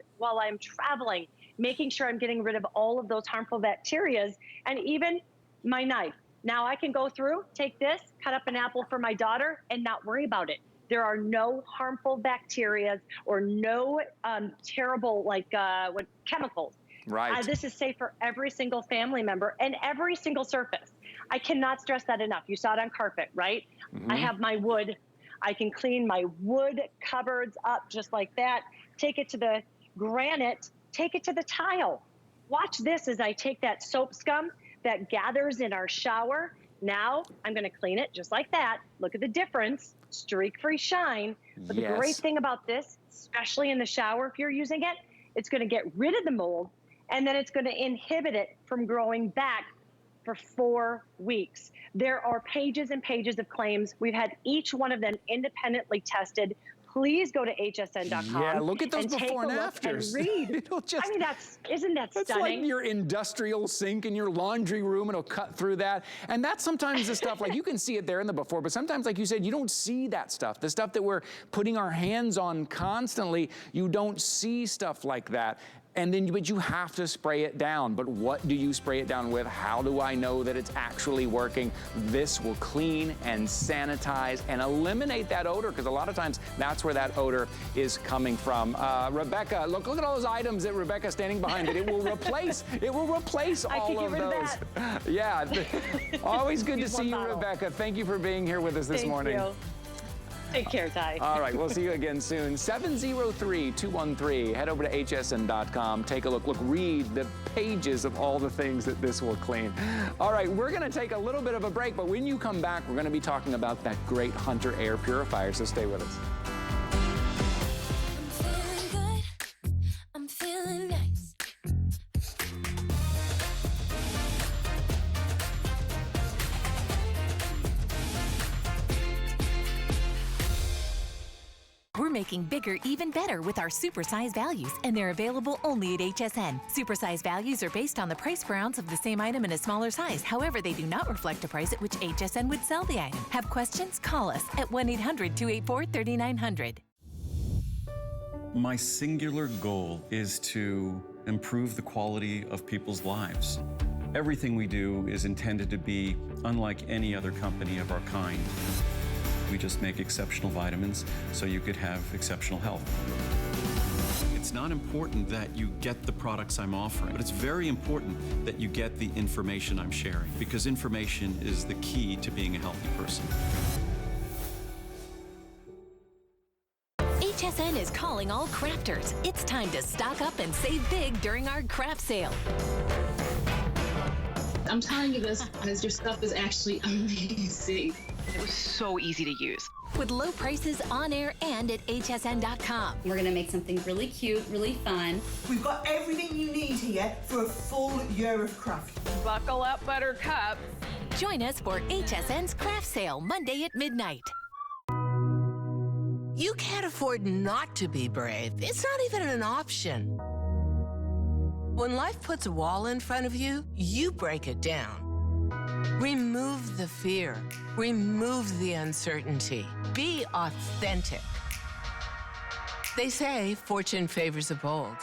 traveling, making sure I'm getting rid of all of those harmful bacteria, and even my knife. Now I can go through, take this, cut up an apple for my daughter, and not worry about it. There are no harmful bacteria or no terrible chemicals. Right. This is safe for every single family member and every single surface. I cannot stress that enough. You saw it on carpet, right? I have my wood. I can clean my wood cupboards up just like that. Take it to the granite, take it to the tile. Watch this as I take that soap scum that gathers in our shower. Now I'm gonna clean it just like that. Look at the difference, streak-free shine. But the great thing about this, especially in the shower if you're using it, it's gonna get rid of the mold, and then it's gonna inhibit it from growing back for 4 weeks. There are pages and pages of claims. We've had each one of them independently tested. Please go to hsn.com. Yeah, look at those before and afters. And read. It'll just, I mean, isn't that that's stunning? like your industrial sink in your laundry room. It'll cut through that. And that's sometimes the stuff, like you can see it there in the before, but sometimes, like you said, you don't see that stuff. The stuff that we're putting our hands on constantly, you don't see stuff like that. And then, but you have to spray it down. But what do you spray it down with? How do I know that it's actually working? This will clean and sanitize and eliminate that odor, because a lot of times that's where that odor is coming from. Rebecca, look at all those items that Rebecca's standing behind it. It will replace all of those. Yeah, always good to see you, Rebecca. Thank you for being here with us this morning. Thank you. Take care, Ty. All right, we'll see you again soon. 703-213. Head over to hsn.com. Take a look. Read the pages of all the things that this will clean. All right, we're going to take a little bit of a break, but when you come back, we're going to be talking about that great Hunter air purifier, so stay with us. I'm feeling good. I'm feeling nice. We're making bigger even better with our supersize values, and they're available only at HSN. Supersize values are based on the price per ounce of the same item in a smaller size. However, they do not reflect a price at which HSN would sell the item. Have questions? Call us at 1-800-284-3900. My singular goal is to improve the quality of people's lives. Everything we do is intended to be unlike any other company of our kind. We just make exceptional vitamins so you could have exceptional health. It's not important that you get the products I'm offering, but it's very important that you get the information I'm sharing, because information is the key to being a healthy person. HSN is calling all crafters. It's time to stock up and save big during our craft sale. I'm telling you this because your stuff is actually amazing. It was so easy to use. With low prices on air and at hsn.com. We're gonna make something really cute, really fun. We've got everything you need here for a full year of craft. Buckle up, Buttercup. Join us for HSN's craft sale Monday at midnight. You can't afford not to be brave. It's not even an option. When life puts a wall in front of you, you break it down. Remove the fear. Remove the uncertainty. Be authentic. They say fortune favors the bold.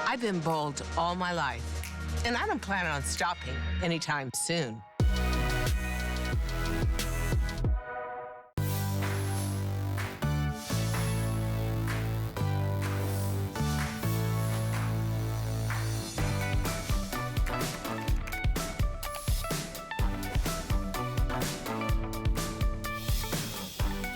I've been bold all my life, and I don't plan on stopping anytime soon.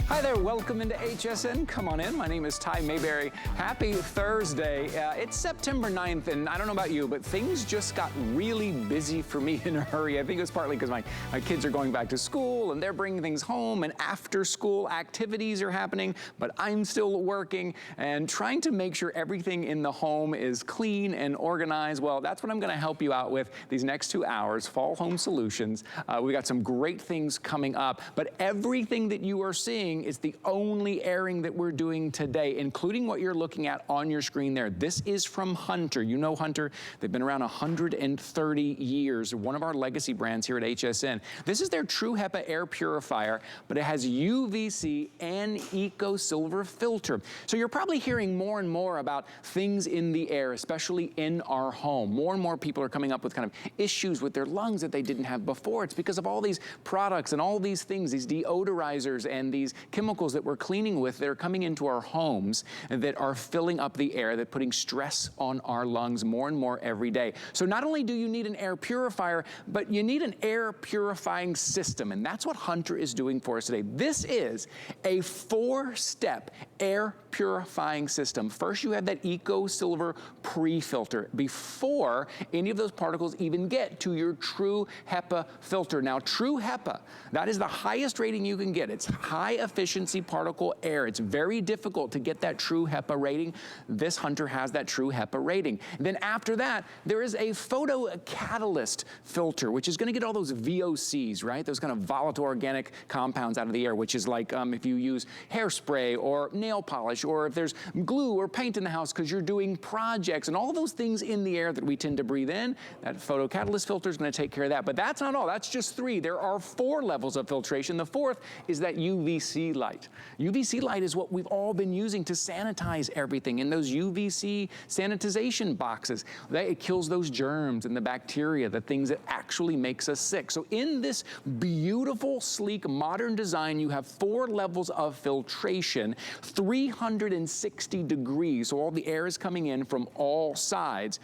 Hi there, welcome into HSN. Come on in. My name is Ty Mayberry. Happy Thursday. It's September 9th, and I don't know about you, but things just got really busy for me in a hurry. I think it was partly because my kids are going back to school, and they're bringing things home, and after-school activities are happening, but I'm still working and trying to make sure everything in the home is clean and organized. Well, that's what I'm going to help you out with these next 2 hours, Fall Home Solutions. We got some great things coming up, but everything that you are seeing airing. It's the only airing that we're doing today, including what you're looking at on your screen there. This is from Hunter. You know Hunter. They've been around 130 years. One of our legacy brands here at HSN. This is their True HEPA air purifier, but it has UVC and Eco Silver filter. So you're probably hearing more and more about things in the air, especially in our home. More and more people are coming up with kind of issues with their lungs that they didn't have before. It's because of all these products and all these things, these deodorizers and these chemicals that we're cleaning with that are coming into our homes and that are filling up the air, that putting stress on our lungs more and more every day. So not only do you need an air purifier, but you need an air purifying system, and that's what Hunter is doing for us today. This is a 4-step air purifying system. First, you have that Eco Silver pre-filter before any of those particles even get to your True HEPA filter. Now, True HEPA, that is the highest rating you can get. It's high efficiency particle air. It's very difficult to get that True HEPA rating. This Hunter has that True HEPA rating. Then after that, there is a photo catalyst filter, which is going to get all those VOCs, right? Those kind of volatile organic compounds out of the air, which is like if you use hairspray or nail polish, or if there's glue or paint in the house because you're doing projects and all those things in the air that we tend to breathe in, that photocatalyst filter is going to take care of that. But that's not all. That's just 3. There are 4 levels of filtration. The 4th is that UVC light. UVC light is what we've all been using to sanitize everything in those UVC sanitization boxes. It kills those germs and the bacteria, the things that actually makes us sick. So in this beautiful, sleek, modern design, you have 4 levels of filtration, 360 degrees. So all the air is coming in from all sides.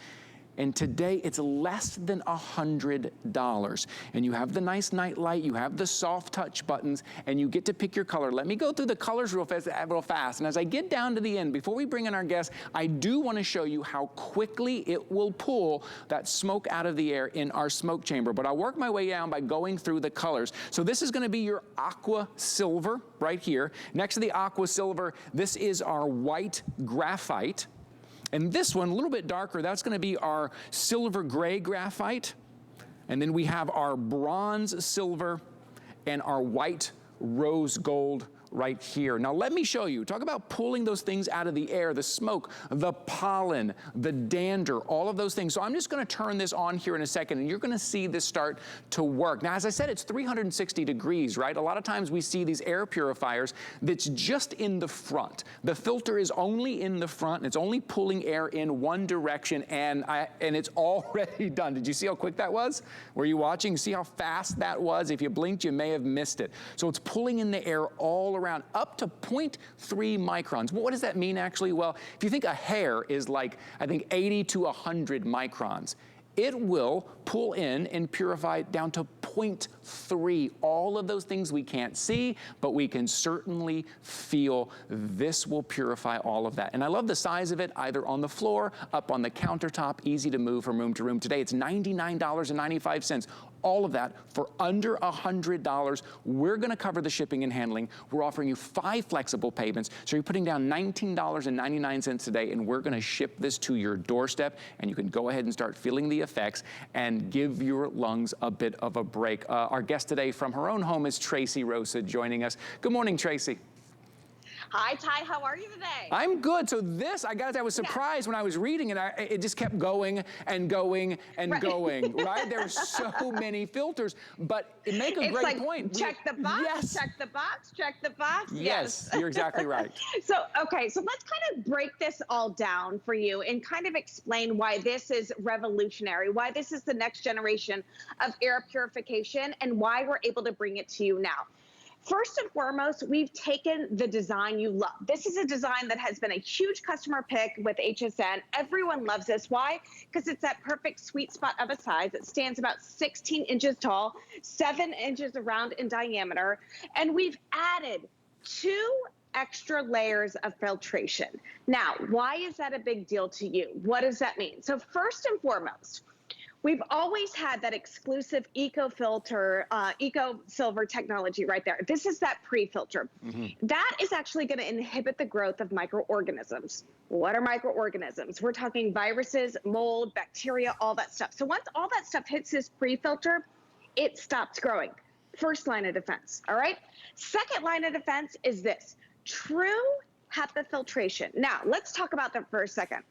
And today it's less than $100. And you have the nice night light, you have the soft touch buttons, and you get to pick your color. Let me go through the colors real fast. And as I get down to the end, before we bring in our guests, I do want to show you how quickly it will pull that smoke out of the air in our smoke chamber. But I'll work my way down by going through the colors. So this is going to be your aqua silver right here. Next to the aqua silver, this is our white graphite. And this one, a little bit darker, that's going to be our silver gray graphite. And then we have our bronze silver and our white rose gold right here. Now let me show you. Talk about pulling those things out of the air, the smoke, the pollen, the dander, all of those things. So I'm just going to turn this on here in a second, and you're going to see this start to work. Now, as I said, it's 360 degrees, right? A lot of times we see these air purifiers that's just in the front. The filter is only in the front, and it's only pulling air in one direction, and it's already done. Did you see how quick that was? Were you watching? See how fast that was? If you blinked, you may have missed it. So it's pulling in the air all around, up to 0.3 microns. Well, what does that mean actually? Well, if you think a hair is like, I think 80 to 100 microns, it will pull in and purify down to 0.3. All of those things we can't see, but we can certainly feel. This will purify all of that. And I love the size of it, either on the floor, up on the countertop, easy to move from room to room. Today, it's $99.95. All of that for under $100. We're going to cover the shipping and handling. We're offering you 5 flexible payments. So you're putting down $19.99 today, and we're going to ship this to your doorstep, and you can go ahead and start feeling the effects and give your lungs a bit of a break. Our guest today from her own home is Tracy Rosa joining us. Good morning, Tracy. Hi, Ty. How are you today? I'm good. So this, I was surprised when I was reading it. It just kept going and going and going, right? There were so many filters, but it make a great point. Check the box, check the box, check the box. Yes, you're exactly right. So let's kind of break this all down for you and kind of explain why this is revolutionary, why this is the next generation of air purification, and why we're able to bring it to you now. First and foremost, we've taken the design you love. This is a design that has been a huge customer pick with HSN. Everyone loves this. Why? Because it's that perfect sweet spot of a size. It stands about 16 inches tall, 7 inches around in diameter, and we've added 2 extra layers of filtration. Now, why is that a big deal to you? What does that mean? So first and foremost, we've always had that exclusive Eco Filter, Eco Silver technology right there. This is that pre-filter. That is actually going to inhibit the growth of microorganisms. What are microorganisms? We're talking viruses, mold, bacteria, all that stuff. So once all that stuff hits this pre-filter, it stops growing. first line of defense, all right? Second line of defense is this, true HEPA filtration. Now, let's talk about that for a second.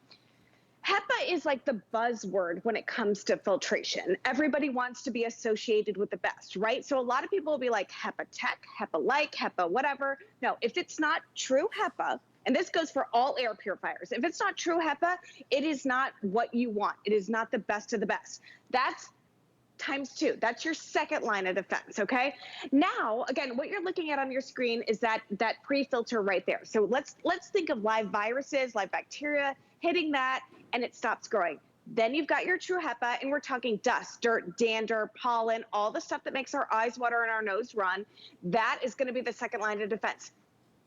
HEPA is like the buzzword when it comes to filtration. Everybody wants to be associated with the best, right? So a lot of people will be like HEPA tech, HEPA like, HEPA whatever. No, if it's not true HEPA, and this goes for all air purifiers, if it's not true HEPA, it is not what you want. It is not the best of the best. That's times 2. That's your second line of defense, okay? Now, again, what you're looking at on your screen is that pre-filter right there. So let's think of live viruses, live bacteria, hitting that, and it stops growing. Then you've got your true HEPA, and we're talking dust, dirt, dander, pollen, all the stuff that makes our eyes water and our nose run. That is gonna be the second line of defense.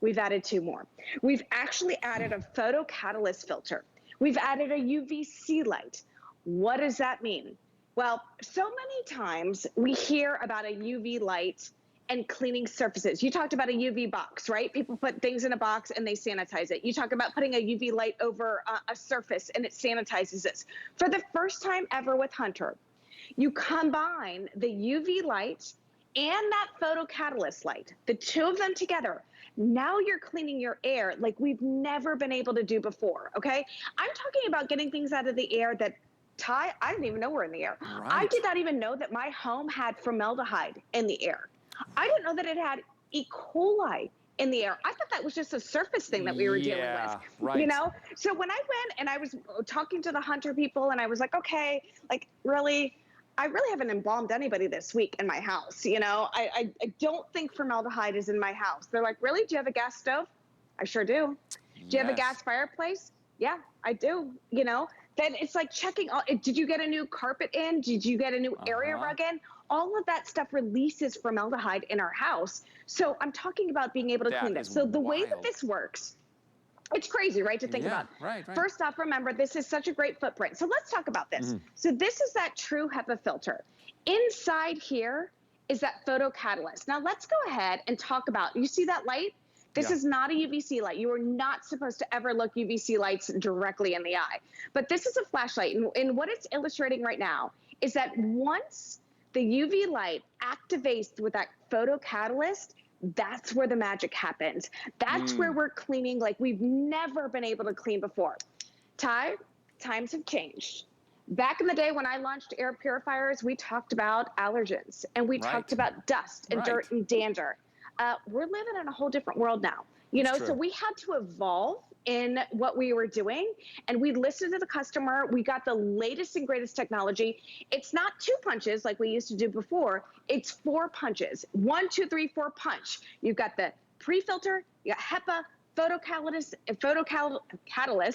We've added 2 more. We've actually added a photocatalyst filter. We've added a UVC light. What does that mean? Well, so many times we hear about a UV light and cleaning surfaces. You talked about a UV box, right? People put things in a box and they sanitize it. You talk about putting a UV light over a surface and it sanitizes it. For the first time ever with Hunter, you combine the UV light and that photocatalyst light, the 2 of them together. Now you're cleaning your air like we've never been able to do before, okay? I'm talking about getting things out of the air that, Ty, I didn't even know were in the air. Right. I did not even know that my home had formaldehyde in the air. I didn't know that it had E. coli in the air. I thought that was just a surface thing that we were dealing with, right. You know? So when I went and I was talking to the Hunter people and I was like, okay, like really, I really haven't embalmed anybody this week in my house. You know, I don't think formaldehyde is in my house. They're like, really? Do you have a gas stove? I sure do. Do you have a gas fireplace? Yeah, I do. You know, then it's like checking, did you get a new carpet in? Did you get a new area rug in? All of that stuff releases formaldehyde in our house. So I'm talking about being able to clean this. So the way that this works, it's crazy, right, to think about. Right. First off, remember, this is such a great footprint. So let's talk about this. So this is that true HEPA filter. Inside here is that photocatalyst. Now let's go ahead and talk about, you see that light? This is not a UVC light. You are not supposed to ever look UVC lights directly in the eye. But this is a flashlight. And what it's illustrating right now is that once the UV light activates with that photocatalyst, that's where the magic happens. That's where we're cleaning like we've never been able to clean before. Ty, times have changed. Back in the day when I launched air purifiers, we talked about allergens and we talked about dust and dirt and dander. We're living in a whole different world now. You know, so we had to evolve in what we were doing, and we listened to the customer. We got the latest and greatest technology. It's not 2 punches like we used to do before. It's 4 punches. 1, 2, 3, 4 punch. You've got the pre-filter, you got HEPA, photocatalyst,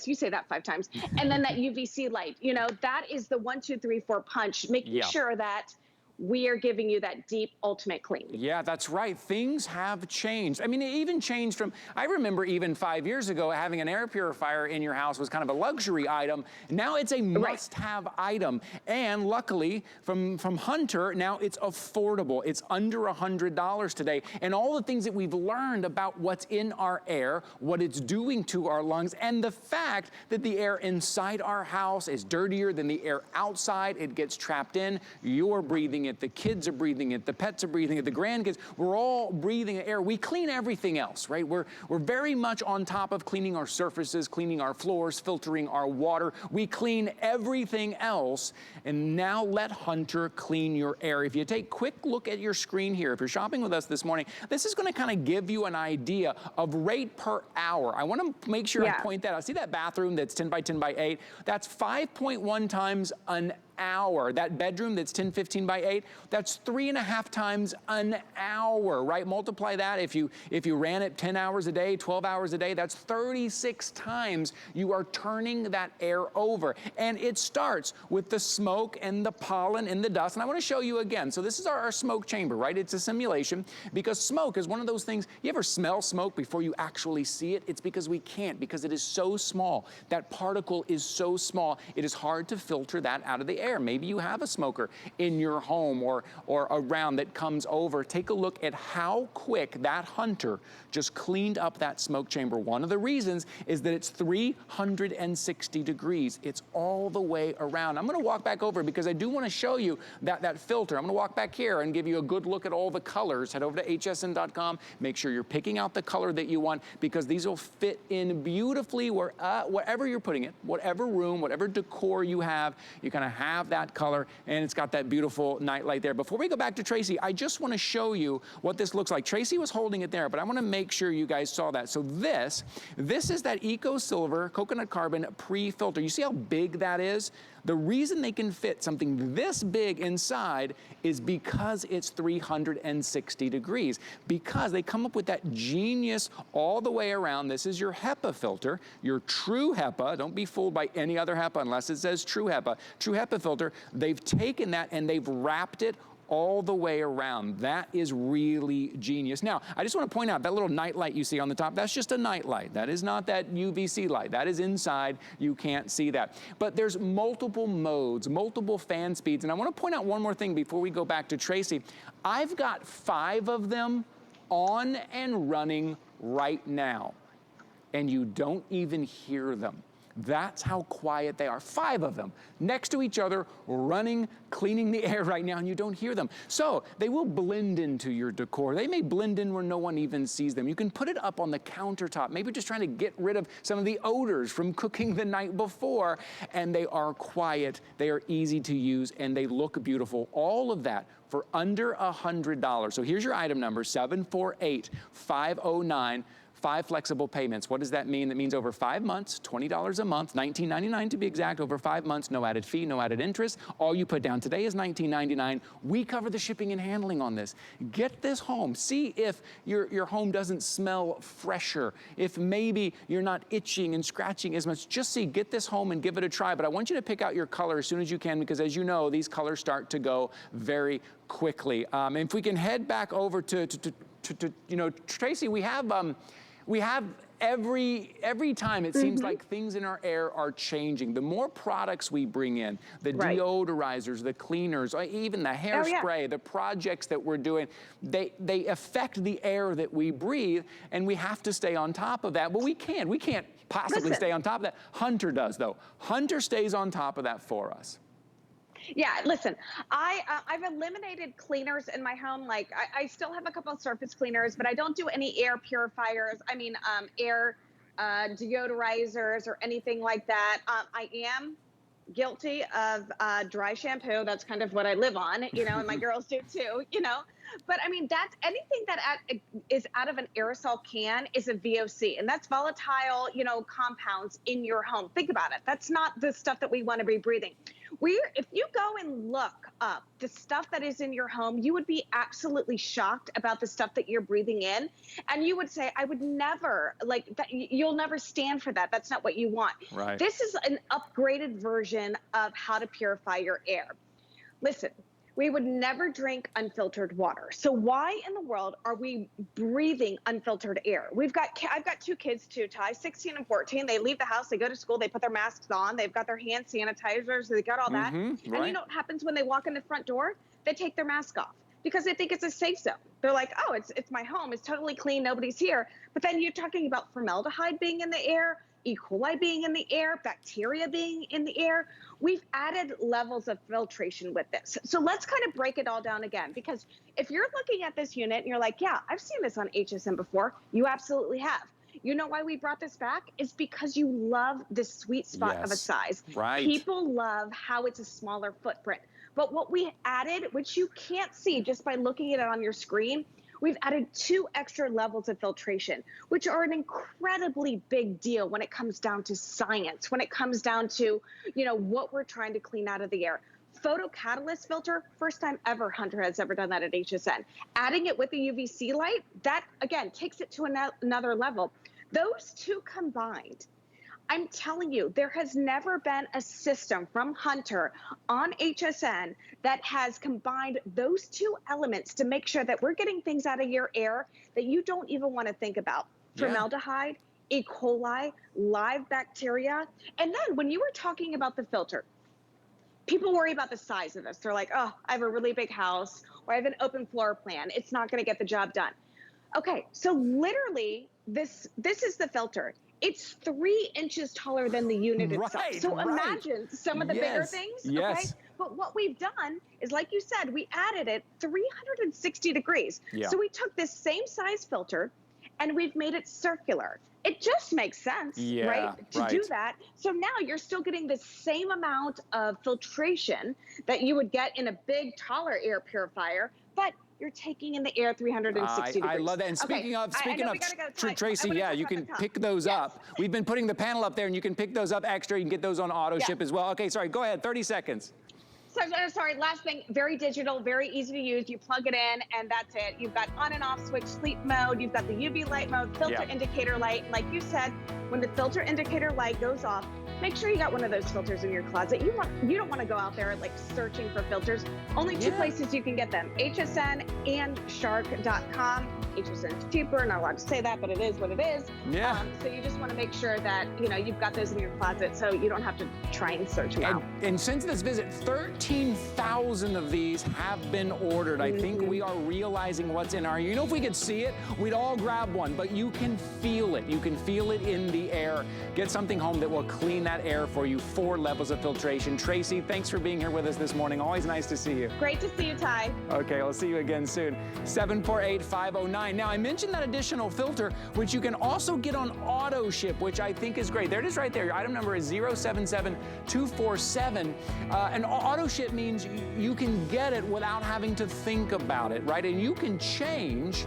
you say that 5 times, and then that UVC light. You know, that is the 1, 2, 3, 4 punch, making sure that we are giving you that deep, ultimate clean. Yeah, that's right. Things have changed. I mean, it even changed from, I remember even 5 years ago, having an air purifier in your house was kind of a luxury item. Now it's a must-have item. And luckily, from Hunter, now it's affordable. It's under $100 today. And all the things that we've learned about what's in our air, what it's doing to our lungs, and the fact that the air inside our house is dirtier than the air outside. It gets trapped in. You're breathing it, the kids are breathing it, the pets are breathing it, the grandkids, we're all breathing air. We clean everything else, right? We're very much on top of cleaning our surfaces, cleaning our floors, filtering our water. We clean everything else, and now let Hunter clean your air. If you take a quick look at your screen here, if you're shopping with us this morning, this is gonna kind of give you an idea of rate per hour. I wanna make sure I point that out. See that bathroom that's 10 by 10 by 8? That's 5.1 times an hour. That bedroom that's 10, 15 by 8, that's 3.5 times an hour, right? Multiply that. If you ran it 10 hours a day, 12 hours a day, that's 36 times you are turning that air over. And it starts with the smoke and the pollen and the dust. And I want to show you again. So this is our smoke chamber, right? It's a simulation because smoke is one of those things. You ever smell smoke before you actually see it? It's because we can't, because it is so small. That particle is so small. It is hard to filter that out of the air. aware. Maybe you have a smoker in your home or around that comes over. Take a look at how quick that Hunter just cleaned up that smoke chamber. One of the reasons is that it's 360 degrees. It's all the way around. I'm gonna walk back over because I do wanna show you that filter. I'm gonna walk back here and give you a good look at all the colors. Head over to hsn.com. Make sure you're picking out the color that you want because these will fit in beautifully wherever you're putting it, whatever room, whatever decor you have, you're gonna have that color, and it's got that beautiful night light there. Before we go back to Tracy, I just wanna show you what this looks like. Tracy was holding it there, but I wanna make sure you guys saw that. So this is that Eco Silver Coconut Carbon pre-filter. You see how big that is? The reason they can fit something this big inside is because it's 360 degrees, because they come up with that genius all the way around. This is your HEPA filter, your true HEPA. Don't be fooled by any other HEPA unless it says true HEPA. True HEPA filter, they've taken that and they've wrapped it all the way around. That is really genius. Now, I just want to point out that little night light you see on the top, that's just a night light. That is not that UVC light. That is inside. You can't see that. But there's multiple modes, multiple fan speeds. And I want to point out one more thing before we go back to Tracy. I've got 5 of them on and running right now, and you don't even hear them. That's how quiet they are. 5 of them next to each other, running, cleaning the air right now, and you don't hear them. So they will blend into your decor. They may blend in where no one even sees them. You can put it up on the countertop, maybe just trying to get rid of some of the odors from cooking the night before, and they are quiet, they are easy to use, and they look beautiful. All of that for under $100. So here's your item number, 748509. 5 flexible payments. What does that mean? That means over 5 months, $20 a month, $19.99 to be exact, over 5 months, no added fee, no added interest. All you put down today is $19.99. We cover the shipping and handling on this. Get this home. See if your home doesn't smell fresher, if maybe you're not itching and scratching as much. Just see, get this home and give it a try. But I want you to pick out your color as soon as you can because as you know, these colors start to go very quickly. And if we can head back over to you know, Tracy, we have every time it seems like things in our air are changing. The more products we bring in, the deodorizers, the cleaners, or even the hairspray, the projects that we're doing, they affect the air that we breathe, and we have to stay on top of that. But we can't possibly stay on top of that. Hunter does though. Hunter stays on top of that for us. Yeah, listen, I've eliminated cleaners in my home. Like I still have a couple of surface cleaners, but I don't do any air purifiers. I mean, air deodorizers or anything like that. I am guilty of dry shampoo. That's kind of what I live on, you know, and my girls do too, you know. But I mean, that's anything that is out of an aerosol can is a VOC, and that's volatile, you know, compounds in your home. Think about it. That's not the stuff that we want to be breathing. If you go and look up the stuff that is in your home, you would be absolutely shocked about the stuff that you're breathing in. And you would say, I would never, like, that, you'll never stand for that. That's not what you want. Right. This is an upgraded version of how to purify your air. Listen, we would never drink unfiltered water. So why in the world are we breathing unfiltered air? I've got 2 kids too, Ty, 16 and 14. They leave the house, they go to school, they put their masks on, they've got their hand sanitizers, they got all that. And you know what happens when they walk in the front door? They take their mask off because they think it's a safe zone. They're like, oh, it's my home, it's totally clean, nobody's here. But then you're talking about formaldehyde being in the air, E. coli being in the air, bacteria being in the air. We've added levels of filtration with this. So let's kind of break it all down again, because if you're looking at this unit and you're like, yeah, I've seen this on HSN before, you absolutely have. You know why we brought this back? It's because you love this sweet spot of a size. Right. People love how it's a smaller footprint. But what we added, which you can't see just by looking at it on your screen, we've added 2 extra levels of filtration, which are an incredibly big deal when it comes down to science, when it comes down to, you know, what we're trying to clean out of the air. Photocatalyst filter, first time ever Hunter has ever done that at HSN. Adding it with the UVC light, that again takes it to another level. Those 2 combined, I'm telling you, there has never been a system from Hunter on HSN that has combined those 2 elements to make sure that we're getting things out of your air that you don't even want to think about. Formaldehyde, E. coli, live bacteria. And then when you were talking about the filter, people worry about the size of this. They're like, oh, I have a really big house, or I have an open floor plan. It's not going to get the job done. Okay, so literally, this is the filter. It's 3 inches taller than the unit itself. So imagine some of the bigger things, okay? But what we've done is, like you said, we added it 360 degrees. Yeah. So we took this same size filter and we've made it circular. It just makes sense, right, to do that. So now you're still getting the same amount of filtration that you would get in a big, taller air purifier, but you're taking in the air 360 degrees. I love that. And speaking of, Tracy, yeah, you can pick those up. We've been putting the panel up there, and you can pick those up extra. You can get those on auto ship as well. Okay, sorry, go ahead, 30 seconds. So, sorry, last thing, very digital, very easy to use. You plug it in and that's it. You've got on and off switch, sleep mode. You've got the UV light mode, filter indicator light. Like you said, when the filter indicator light goes off, make sure you got one of those filters in your closet. You don't want to go out there like searching for filters. Only 2 places you can get them, HSN and shark.com. HSN is cheaper, not allowed to say that, but it is what it is. Yeah. So you just want to make sure that, you know, you've got those in your closet so you don't have to try and search them out. And since this visit, 13,000 of these have been ordered. I think we are realizing what's in our, you know, if we could see it, we'd all grab one, but you can feel it. You can feel it in the air. Get something home that will clean that air for you. 4 levels of filtration. Tracy, thanks for being here with us this morning. Always nice to see you. Great to see you, Ty. Okay, I'll see you again soon. 748-509. Now, I mentioned that additional filter, which you can also get on auto ship, which I think is great. There it is right there. Your item number is 077247. And auto ship means you can get it without having to think about it, right? And you can change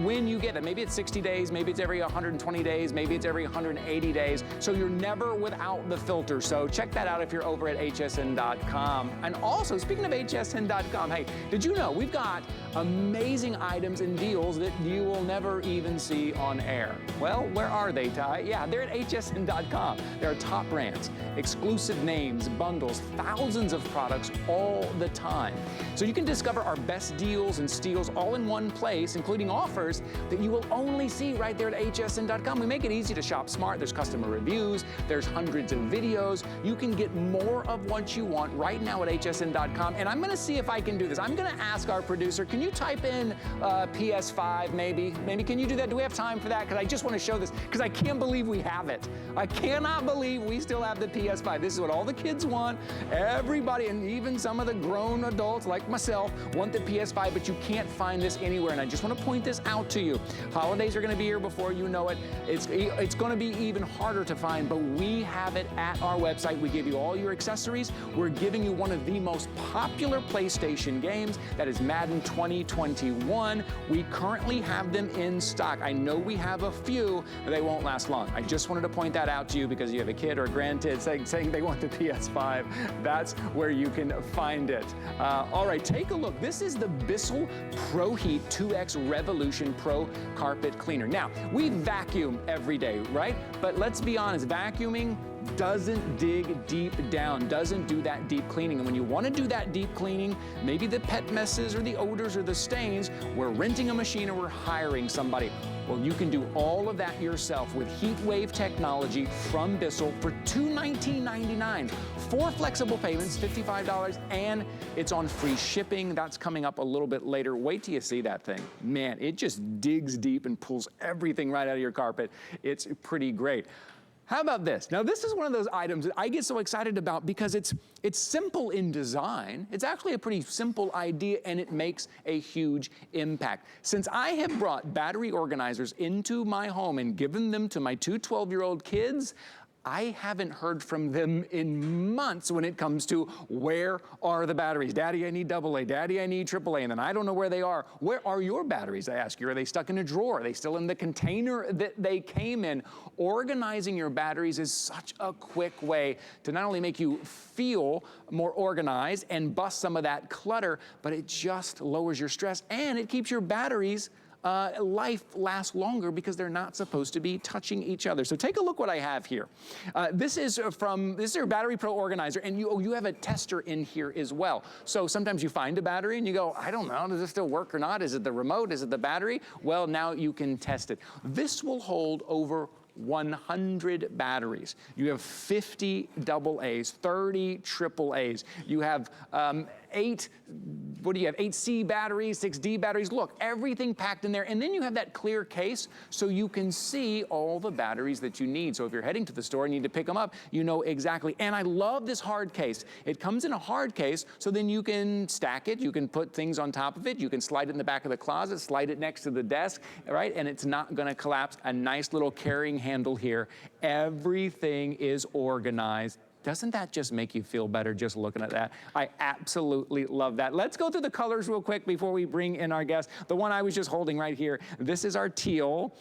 when you get it. Maybe it's 60 days, maybe it's every 120 days, maybe it's every 180 days. So you're never without the filter. So check that out if you're over at hsn.com. And also, speaking of hsn.com, hey, did you know we've got amazing items and deals that you will never even see on air? Well, where are they, Ty? Yeah, they're at hsn.com. There are top brands, exclusive names, bundles, thousands of products all the time. So you can discover our best deals and steals all in one place, including offers that you will only see right there at hsn.com. We make it easy to shop smart. There's customer reviews. There's hundreds of videos. You can get more of what you want right now at hsn.com. And I'm going to see if I can do this. I'm going to ask our producer, can you type in PS5 maybe? Maybe can you do that? Do we have time for that? Because I just want to show this because I can't believe we have it. I cannot believe we still have the PS5. This is what all the kids want. Everybody, and even some of the grown adults like myself, want the PS5, but you can't find this anywhere. And I just want to point this out to you. Holidays are going to be here before you know it. It's going to be even harder to find, but we have it at our website. We give you all your accessories. We're giving you one of the most popular PlayStation games, that is Madden 2021. We currently have them in stock. I know we have a few, but they won't last long. I just wanted to point that out to you because you have a kid or a grandkid saying they want the PS5. That's where you can find it. All right, take a look. This is the Bissell Proheat 2X Revolution Pro Carpet Cleaner. Now, we vacuum every day, right? But let's be honest, vacuuming doesn't dig deep down, doesn't do that deep cleaning. And when you want to do that deep cleaning, maybe the pet messes or the odors or the stains, we're renting a machine or we're hiring somebody. Well, you can do all of that yourself with heat wave technology from Bissell for $219.99. 4 flexible payments, $55, and it's on free shipping. That's coming up a little bit later. Wait till you see that thing. Man, it just digs deep and pulls everything right out of your carpet. It's pretty great. How about this? Now, this is one of those items that I get so excited about because it's simple in design. It's actually a pretty simple idea, and it makes a huge impact. Since I have brought battery organizers into my home and given them to my 2 12-year-old kids, I haven't heard from them in months when it comes to where are the batteries? Daddy, I need AA. Daddy, I need AAA. And then I don't know where they are. Where are your batteries, I ask you? Are they stuck in a drawer? Are they still in the container that they came in? Organizing your batteries is such a quick way to not only make you feel more organized and bust some of that clutter, but it just lowers your stress and it keeps your batteries life lasts longer because they're not supposed to be touching each other. So take a look what I have here. This is your Battery Pro Organizer, and you have a tester in here as well. So sometimes you find a battery and you go, I don't know, does this still work or not? Is it the remote? Is it the battery? Well, now you can test it. This will hold over 100 batteries. You have 50 AA's, 30 AAA's. You have 8 C batteries, 6 D batteries. Look, everything packed in there. And then you have that clear case so you can see all the batteries that you need. So if you're heading to the store and need to pick them up, you know exactly. And I love this hard case. It comes in a hard case, so then you can stack it, you can put things on top of it, you can slide it in the back of the closet, slide it next to the desk, right? And it's not gonna collapse. A nice little carrying handle here. Everything is organized. Doesn't that just make you feel better just looking at that? I absolutely love that. Let's go through the colors real quick before we bring in our guest. The one I was just holding right here. This is our teal.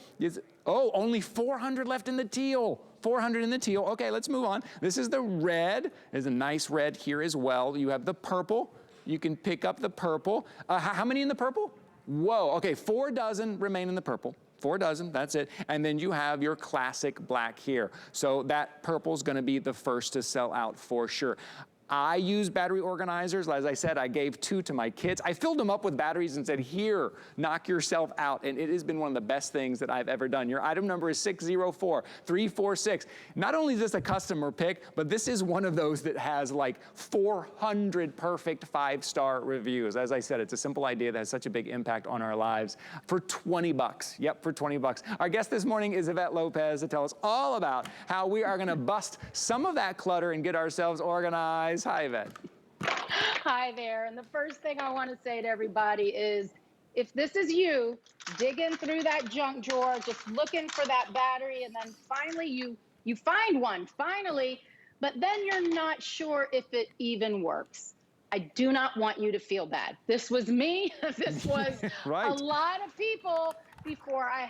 Oh, only 400 left in the teal. 400 in the teal. Okay, let's move on. This is the red. There's a nice red here as well. You have the purple. You can pick up the purple. How many in the purple? Whoa, okay, 4 dozen remain in the purple. 4 dozen, that's it. And then you have your classic black here. So that purple's gonna be the first to sell out for sure. I use battery organizers. As I said, I gave 2 to my kids. I filled them up with batteries and said, here, knock yourself out. And it has been one of the best things that I've ever done. Your item number is 604346. Not only is this a customer pick, but this is one of those that has like 400 perfect 5-star reviews. As I said, it's a simple idea that has such a big impact on our lives for 20 bucks. Yep, for 20 bucks. Our guest this morning is Yvette Lopez to tell us all about how we are gonna bust some of that clutter and get ourselves organized. Hi, Yvette. Hi there. And the first thing I want to say to everybody is, if this is you digging through that junk drawer, just looking for that battery, and then finally you find one, finally, but then you're not sure if it even works. I do not want you to feel bad. This was me. This was right. A lot of people before I